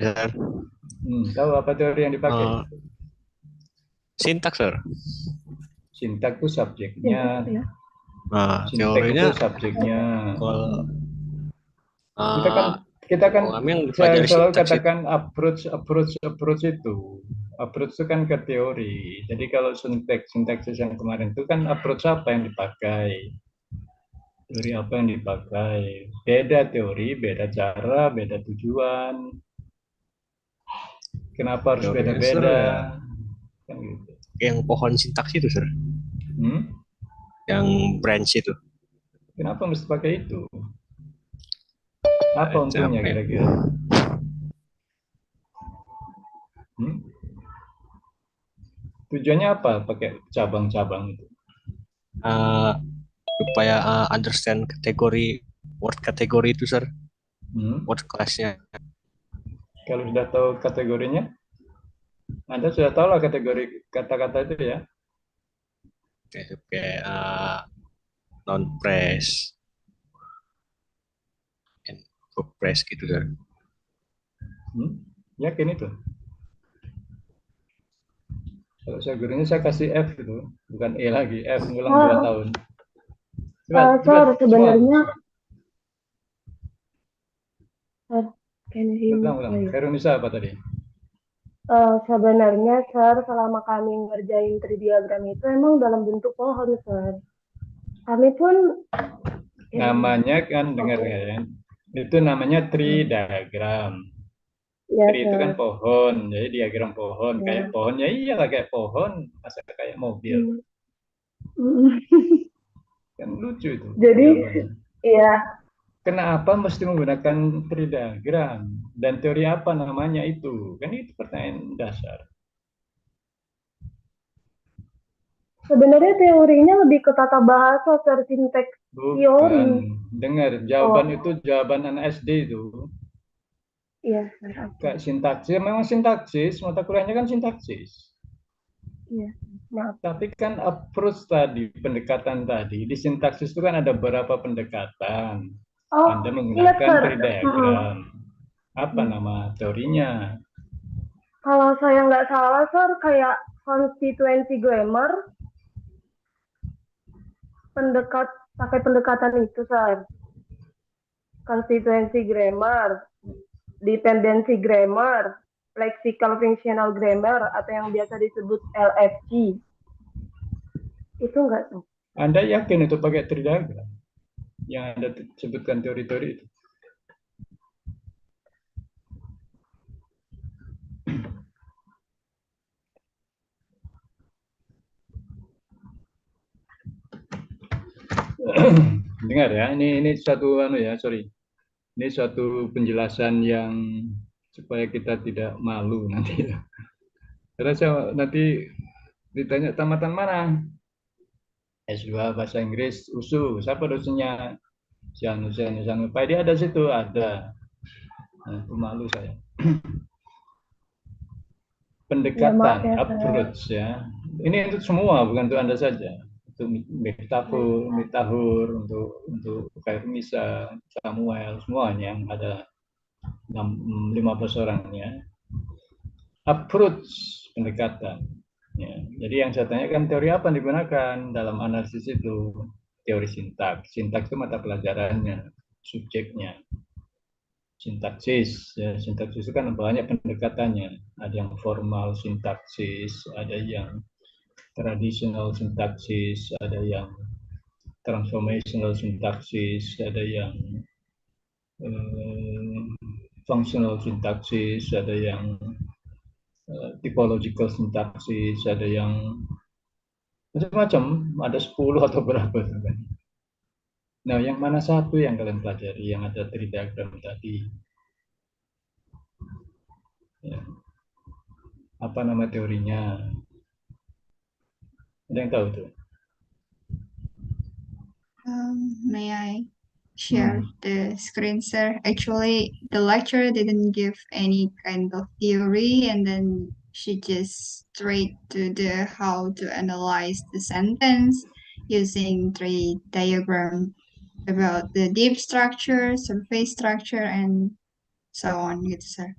Ya, Tahu apa teori yang dipakai? sintak, Sir. Sintak itu subjeknya. Nah, Sintak teorinya itu subjeknya. kalau Kita kan kami saya pelajari selalu sintaks itu. katakan approach itu. Approach itu kan ke teori. Jadi kalau sintaksis yang kemarin itu kan approach apa yang dipakai? Teori apa yang dipakai? Beda teori, beda cara, beda tujuan. Kenapa harus Teorinya, Sir, beda-beda? ya. Kan gitu. Yang pohon sintaks itu, Sir. Yang branch itu. Kenapa mesti pakai itu? Apa untungnya kira-kira? Tujuannya apa pakai cabang-cabang itu? Supaya understand word kategori itu, Sir. Word class-nya. Kalau sudah tahu kategorinya, Anda sudah tahu lah kategori kata-kata itu ya? Kayak non press and verb press gitu, Sir. Yakin itu? Kalau saya gurunya saya kasih F itu, bukan E lagi, F ngulang 2 tahun. Sir, sebenarnya can you hear me? Ulang. Veronisa apa tadi? Sebenarnya, Sir, selama kami ngerjain tridiagram itu emang dalam bentuk pohon, Sir. Kami pun namanya kan dengar ya, itu namanya tridiagram. Ya, Tri itu kan pohon, jadi diagram pohon. Ya. Kayak pohon, ya iyalah kayak pohon, masa kayak mobil. Kan lucu itu. Jadi, jawabannya. iya. Kenapa mesti menggunakan tridiagram? Dan teori apa namanya itu? Kan itu pertanyaan dasar. Sebenarnya teorinya lebih ke tata bahasa, Sir, sinteks teori. Dengar, jawaban itu jawaban anak SD itu. Iya, Sir. Kayak sintaksis, memang sintaksis, mata kuliahnya kan sintaksis. Iya, maaf. Tapi kan approach tadi, pendekatan tadi, di sintaksis itu kan ada beberapa pendekatan. Anda menggunakan tridiagram. Apa nama teorinya? Kalau saya nggak salah, Sir, kayak constituency grammar, pakai pendekatan itu, Sir. Constituency grammar, dependency grammar, lexical functional grammar, atau yang biasa disebut LFG. Itu nggak tuh? Anda yakin itu pakai tridiagram? Yang Anda sebutkan teori-teori itu? Dengar ya, ini suatu ini suatu penjelasan yang supaya kita tidak malu nanti. Karena saya nanti ditanya tamatan mana? S2 bahasa Inggris USU. Siapa dosennya? Sianu. Pak dia ada situ, ada. Nah, itu malu saya. Pendekatan, approach ya. Ini untuk semua, bukan untuk Anda saja. Itu untuk Mitahur, untuk Kairunisa, Samuel, semuanya yang ada 15 orang ya. Approach pendekatan. Ya. Jadi yang saya tanyakan teori apa yang digunakan dalam analisis itu? Teori sintaks. Sintaks itu mata pelajarannya, subjeknya. Sintaksis, ya, sintaksis itu kan banyak pendekatannya. Ada yang formal sintaksis, ada yang traditional sintaksis, ada yang transformational sintaksis, ada yang functional sintaksis, ada yang typological sintaksis, ada yang macam-macam, ada 10 atau berapa. Nah, yang mana satu yang kalian pelajari, yang ada tree diagram tadi? Ya. Apa nama teorinya? Ada yang tahu tuh? May I share the screen, sir? Actually, the lecturer didn't give any kind of theory, and then she just straight to the how to analyze the sentence using tree diagram about the deep structure, surface structure, and so on, gitu, sir.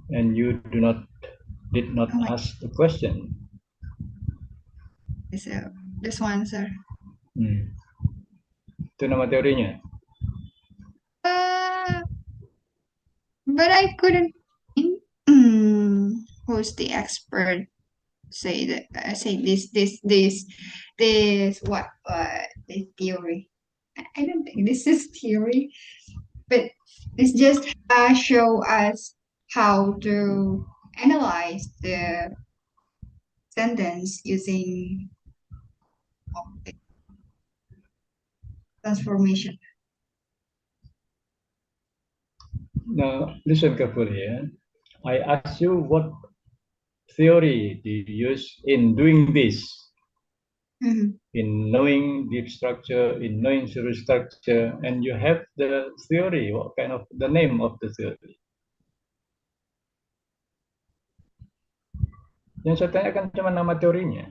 And you did not ask the question. So, this one, sir. Itu nama teorinya. But I couldn't. Who's the expert? Say that. Say this. What? This theory. I don't think this is theory, but it's just show us how to analyze the sentence using transformation. Now, listen carefully. I ask you what theory do you use in doing this? In knowing deep structure, in knowing surface structure, and you have the theory. What kind of the name of the theory? Yang saya tanyakan cuma nama teorinya,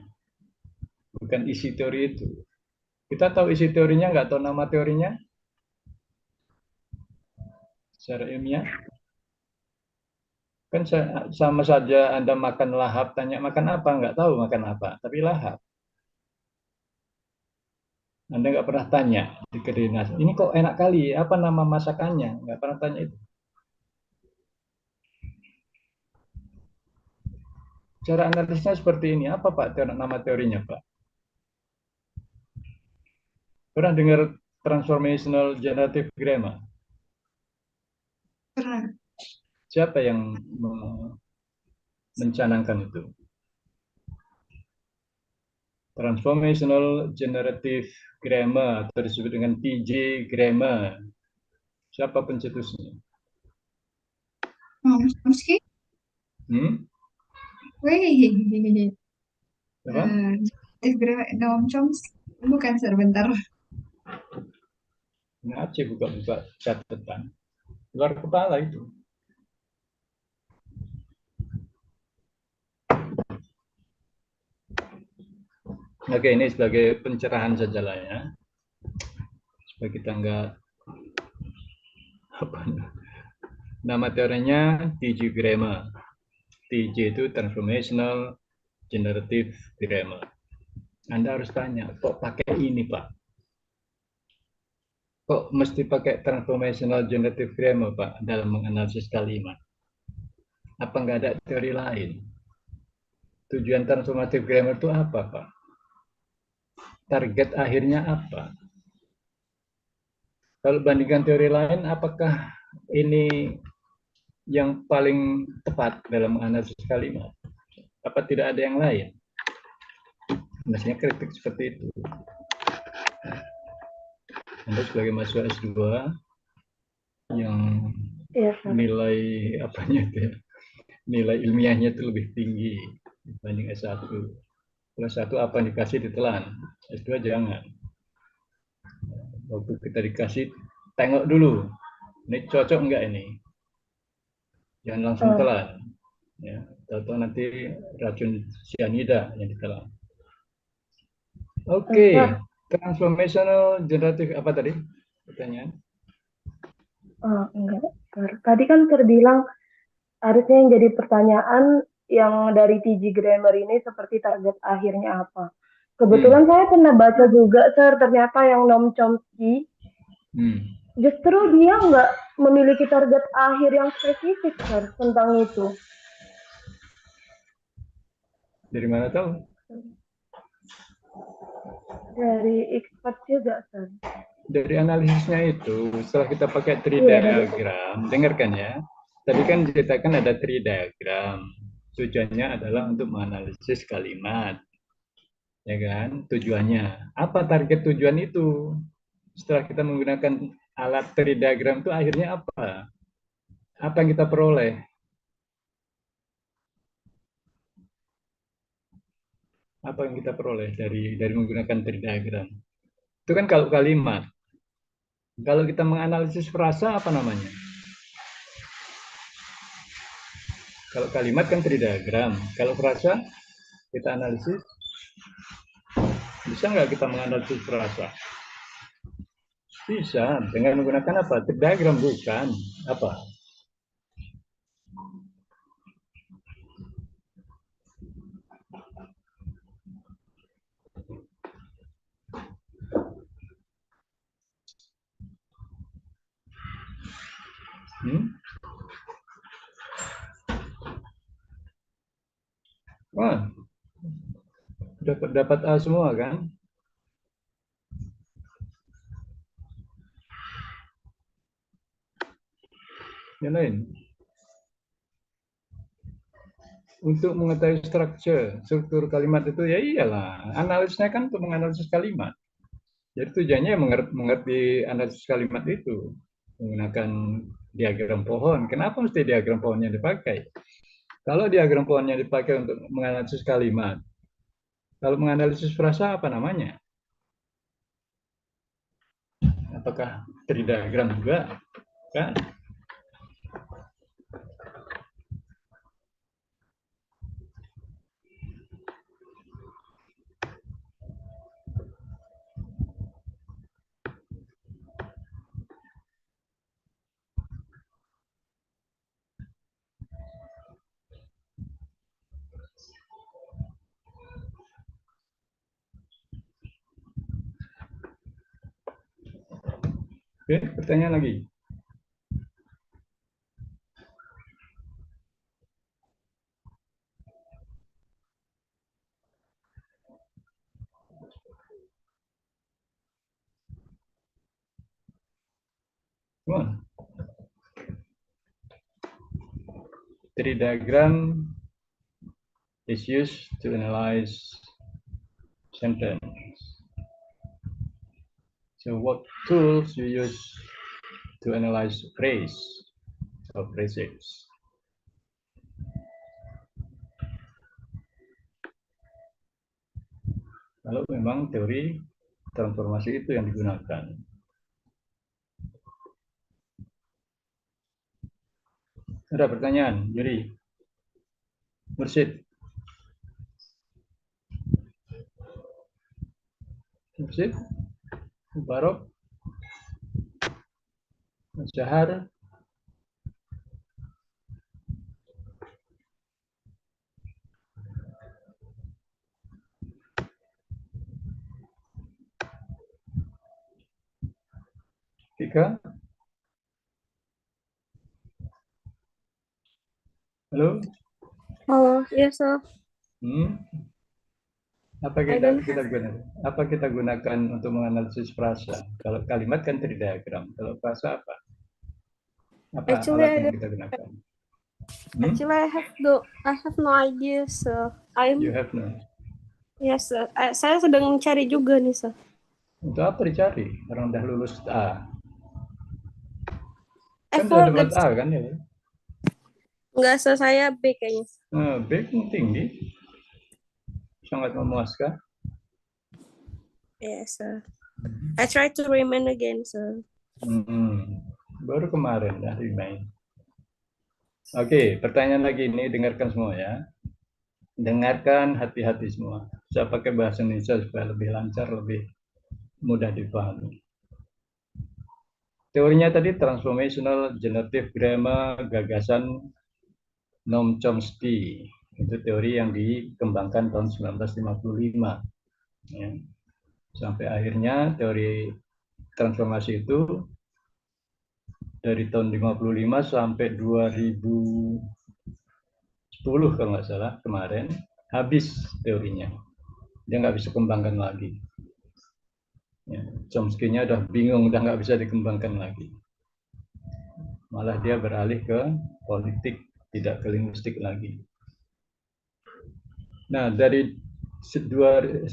bukan isi teori itu. Kita tahu isi teorinya, nggak tahu nama teorinya. Secara ilmiah, kan sama saja Anda makan lahap, tanya makan apa, nggak tahu makan apa, tapi lahap. Anda nggak pernah tanya di kedinasan, ini kok enak kali, apa nama masakannya? Nggak pernah tanya itu. Cara analisisnya seperti ini. Apa Pak nama teorinya Pak? Pernah dengar transformational generative grammar? Pernah. Siapa yang mencanangkan itu? Transformational generative grammar atau disebut dengan TJ grammar. Siapa pencetusnya? Chomsky? Wih. Apa? Noam Chomsky. Bukan, sebentar. Ngaji buka-buka catatan. Luar kepala itu. Oke, ini sebagai pencerahan saja lah ya. Supaya kita nggak apa. Nama teorinya TG grammar. TJ itu transformational generative grammar. Anda harus tanya, kok pakai ini Pak? Kok mesti pakai transformational generative grammar Pak dalam menganalisis kalimat? Apa nggak ada teori lain? Tujuan transformative grammar itu apa Pak? Target akhirnya apa? Kalau bandingkan teori lain, apakah ini yang paling tepat dalam menganalisis kalimat? Apa tidak ada yang lain? Biasanya kritik seperti itu. Anda sebagai mahasiswa S2 yang nilai apanya itu, nilai ilmiahnya itu lebih tinggi dibanding S1. Kalau S1 apa yang dikasih ditelan, S2 jangan. Waktu kita dikasih, tengok dulu, ini cocok enggak ini? Jangan langsung telan. Ya, atau nanti racun cyanida yang ditelan. Oke, Sir, transformational generative apa tadi pertanyaan? enggak, Sir. Tadi kan Sir bilang harusnya yang jadi pertanyaan yang dari TG Grammar ini seperti target akhirnya apa. Kebetulan saya pernah baca juga, Sir, ternyata yang Noam Chomsky justru dia nggak memiliki target akhir yang spesifik, Sir, tentang itu. Dari mana tahu? Dari expert juga, Sir. Dari analisisnya itu, setelah kita pakai tree Iya, dari diagram, dengarkan ya. Tadi kan ceritakan ada tree diagram. Tujuannya adalah untuk menganalisis kalimat. Ya kan? Tujuannya. Apa target tujuan itu? Setelah kita menggunakan alat tree diagram itu akhirnya apa? Apa yang kita peroleh? Apa yang kita peroleh dari menggunakan tree diagram? Itu kan kalau kalimat. Kalau kita menganalisis frasa apa namanya? Kalau kalimat kan tree diagram. Kalau frasa kita analisis, bisa nggak kita menganalisis frasa? Bisa, dengan menggunakan apa? Tree diagram bukan. Apa? Hmm? Wah, dapat A semua kan? Yang lain. Untuk mengetahui struktur kalimat itu ya iyalah. Analisnya kan untuk menganalisis kalimat. Jadi tujuannya mengerti analisis kalimat itu menggunakan diagram pohon. Kenapa mesti diagram pohonnya dipakai? Kalau diagram pohonnya dipakai untuk menganalisis kalimat, kalau menganalisis frasa apa namanya? Apakah tree diagram juga? Kan? Oke, pertanyaan lagi. Come on. Tree diagram is used to analyze sentence. So what tools you use to analyze phrase or phrases? Kalau memang teori transformasi itu yang digunakan. Ada pertanyaan, Yuri? Mursid? Mursid? Barok? Syahar? Tika? Halo? Oh, yes, sir. Apa kita gunakan untuk menganalisis frasa? Kalau kalimat kan tree diagram. Kalau frasa apa? Apa Actually, alat yang kita gunakan? actually, I have no idea, sir. You have no. Yes, sir. Saya sedang mencari juga nih, sir. Untuk apa dicari? Orang udah lulus A. I Kan udah forgot. dapat A kan ya? Enggak, sir. Saya B kayaknya. B tinggi. Sangat memuaskan. Yes, sir. I try to remind again, sir. Baru kemarin ya remind. Oke, pertanyaan lagi ini dengarkan semua ya. Dengarkan hati-hati semua. saya pakai bahasa Indonesia supaya lebih lancar, lebih mudah dipahami. Teorinya tadi transformational generative grammar, gagasan Noam Chomsky. Itu teori yang dikembangkan tahun 1955. Ya. Sampai akhirnya teori transformasi itu dari tahun 55 sampai 2010 kalau nggak salah kemarin habis teorinya. Dia nggak bisa kembangkan lagi. Ya, Chomsky-nya udah bingung, udah nggak bisa dikembangkan lagi. Malah dia beralih ke politik, tidak ke linguistik lagi. Nah, dari 1955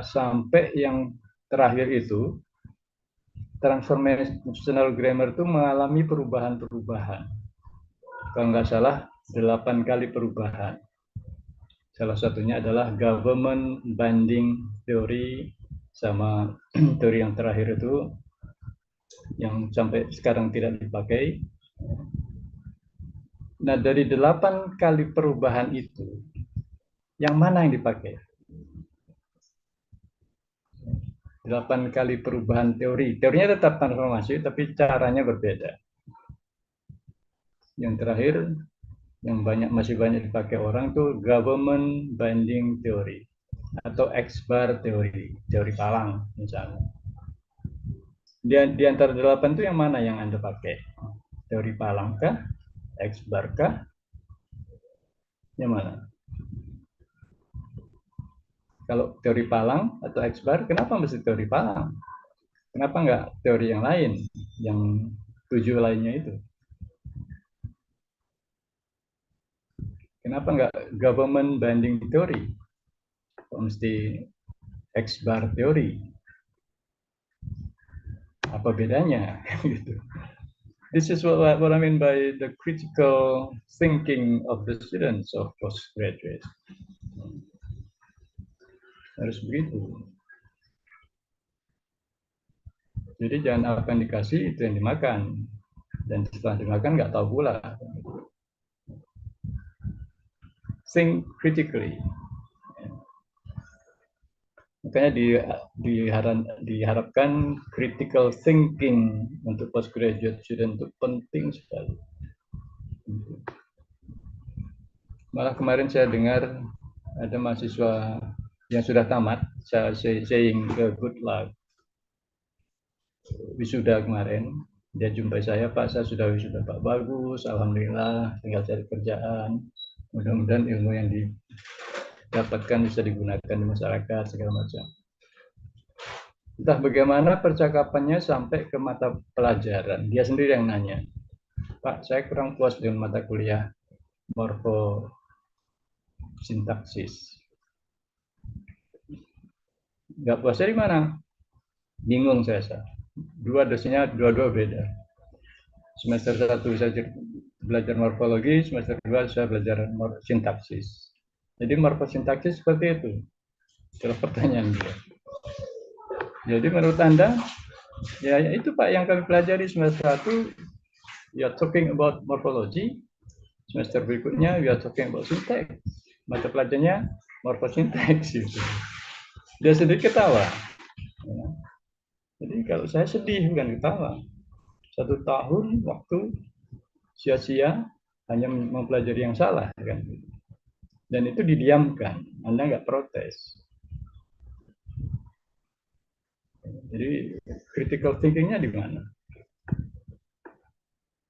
sampai yang terakhir itu, transformational grammar itu mengalami perubahan-perubahan. Kalau nggak salah, 8 kali perubahan. Salah satunya adalah government binding theory, sama teori yang terakhir itu yang sampai sekarang tidak dipakai. Nah, dari 8 kali perubahan itu, yang mana yang dipakai? 8 kali perubahan teori. Teorinya tetap transformasi, tapi caranya berbeda. Yang terakhir, yang masih banyak dipakai orang tuh government binding theory atau X-bar teori, teori palang misalnya. Di antara 8 itu yang mana yang Anda pakai? Teori palang kah? X-bar kah? Yang mana? Kalau teori palang atau X-bar, kenapa mesti teori palang? Kenapa nggak teori yang lain, yang 7 lainnya itu? Kenapa nggak government binding theory? Kok mesti X-bar teori? Apa bedanya? Gitu. This is what I mean by the critical thinking of the students of postgraduate. Harus begitu. Jadi jangan apa yang dikasih itu yang dimakan, dan setelah dimakan nggak tahu pula. Think critically. Makanya diharapkan critical thinking untuk postgraduate student itu penting sekali. Malah kemarin saya dengar ada mahasiswa yang sudah tamat, saya saying good luck, wisuda kemarin, dia jumpai saya, Pak, saya sudah wisuda Pak, bagus, alhamdulillah, tinggal cari kerjaan, mudah-mudahan ilmu yang didapatkan bisa digunakan di masyarakat segala macam. Entah bagaimana percakapannya sampai ke mata pelajaran, dia sendiri yang nanya, Pak, saya kurang puas dengan mata kuliah morfo sintaksis. Nggak puas dari mana? Bingung saya. Dosennya dua-dua beda. Semester 1 saya belajar morfologi, semester 2 saya belajar sintaksis. Jadi morfosintaksis seperti itu. Itulah pertanyaan dia. Jadi menurut Anda, ya itu Pak yang kami pelajari semester 1, we are talking about morphology. Semester berikutnya we are talking about syntax. Mata pelajarannya morphosyntax gitu. Dia sedikit ketawa. Ya. Jadi kalau saya sedih bukan ketawa. 1 tahun waktu sia-sia hanya mempelajari yang salah kan. Dan itu didiamkan. Anda nggak protes. Jadi critical thinking-nya di mana?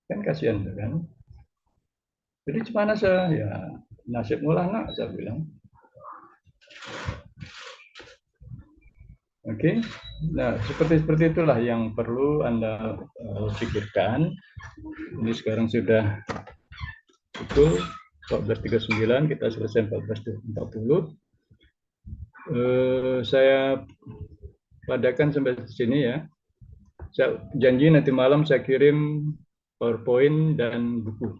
Kan kasihan kan. Jadi gimana saya? Ya nasib mulah nak saya bilang. Oke, nah seperti itulah yang perlu Anda pikirkan. Ini sekarang sudah pukul 14.39, kita selesai 14.40. Saya padakan sampai sini ya. Saya janji nanti malam saya kirim PowerPoint dan buku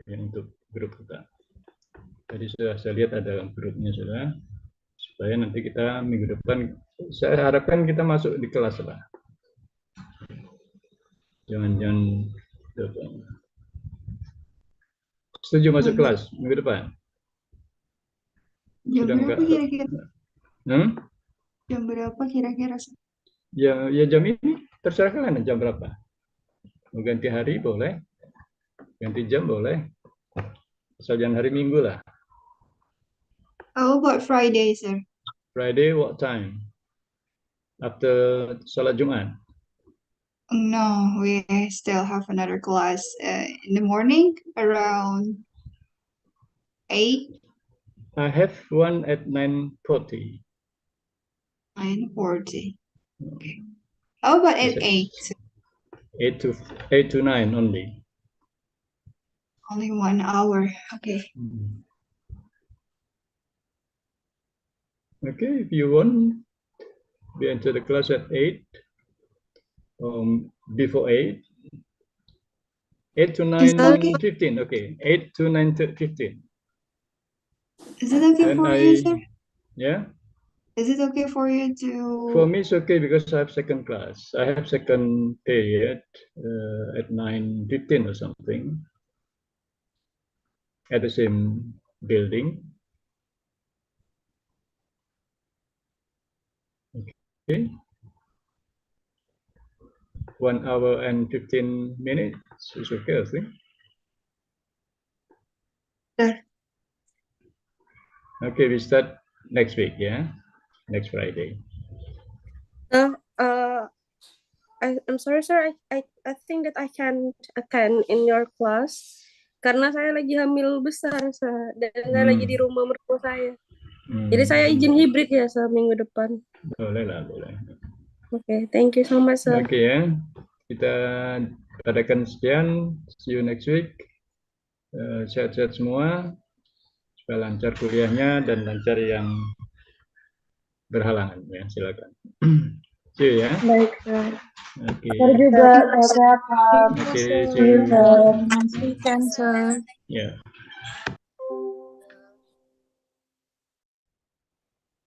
untuk grup kita. Tadi sudah saya lihat ada grupnya sudah. Supaya nanti kita minggu depan, saya harapkan kita masuk di kelas lah. Jangan setuju masuk kelas minggu depan? Jam Sudah berapa enggak. kira-kira? Jam berapa kira-kira? Ya jam ini terserah kalian jam berapa. Mau ganti hari boleh, ganti jam boleh. Asal jangan hari Minggu lah. How about Friday, sir? Friday what time? After salat Jumat. No, we still have another class in the morning around 8, I have one at 9:40. 9:40. Okay. How about at 8? 8 to 9 only. Only 1 hour. Okay. Okay, if you want, we enter the class at 8. Before 8. 8 to 9:15. Okay, 8 to 9:15. Is it okay And for you, sir? Yeah. Is it okay for you For to? me, it's okay because I have second class. I have second period at 9:15 or something at the same building. Okay. 1 hour and 15 minutes is okay, I think. Sir. Okay, we start next week, yeah? Next Friday. I'm sorry, sir. I think that I can't attend in your class karena saya lagi hamil besar, sir, dan saya lagi di rumah mertua saya. Jadi saya izin hibrid ya, sir, minggu depan. Boleh lah, boleh. Okay, thank you so much, sir. Oke ya, kita adakan sekian. See you next week. Sehat-sehat semua, supaya lancar kuliahnya dan lancar yang berhalangan ya, silakan. See you ya. Baik, sir. Oke. Sir juga sehat-sehat. Oke, Sir. see you. Nice weekend, sir. Ya.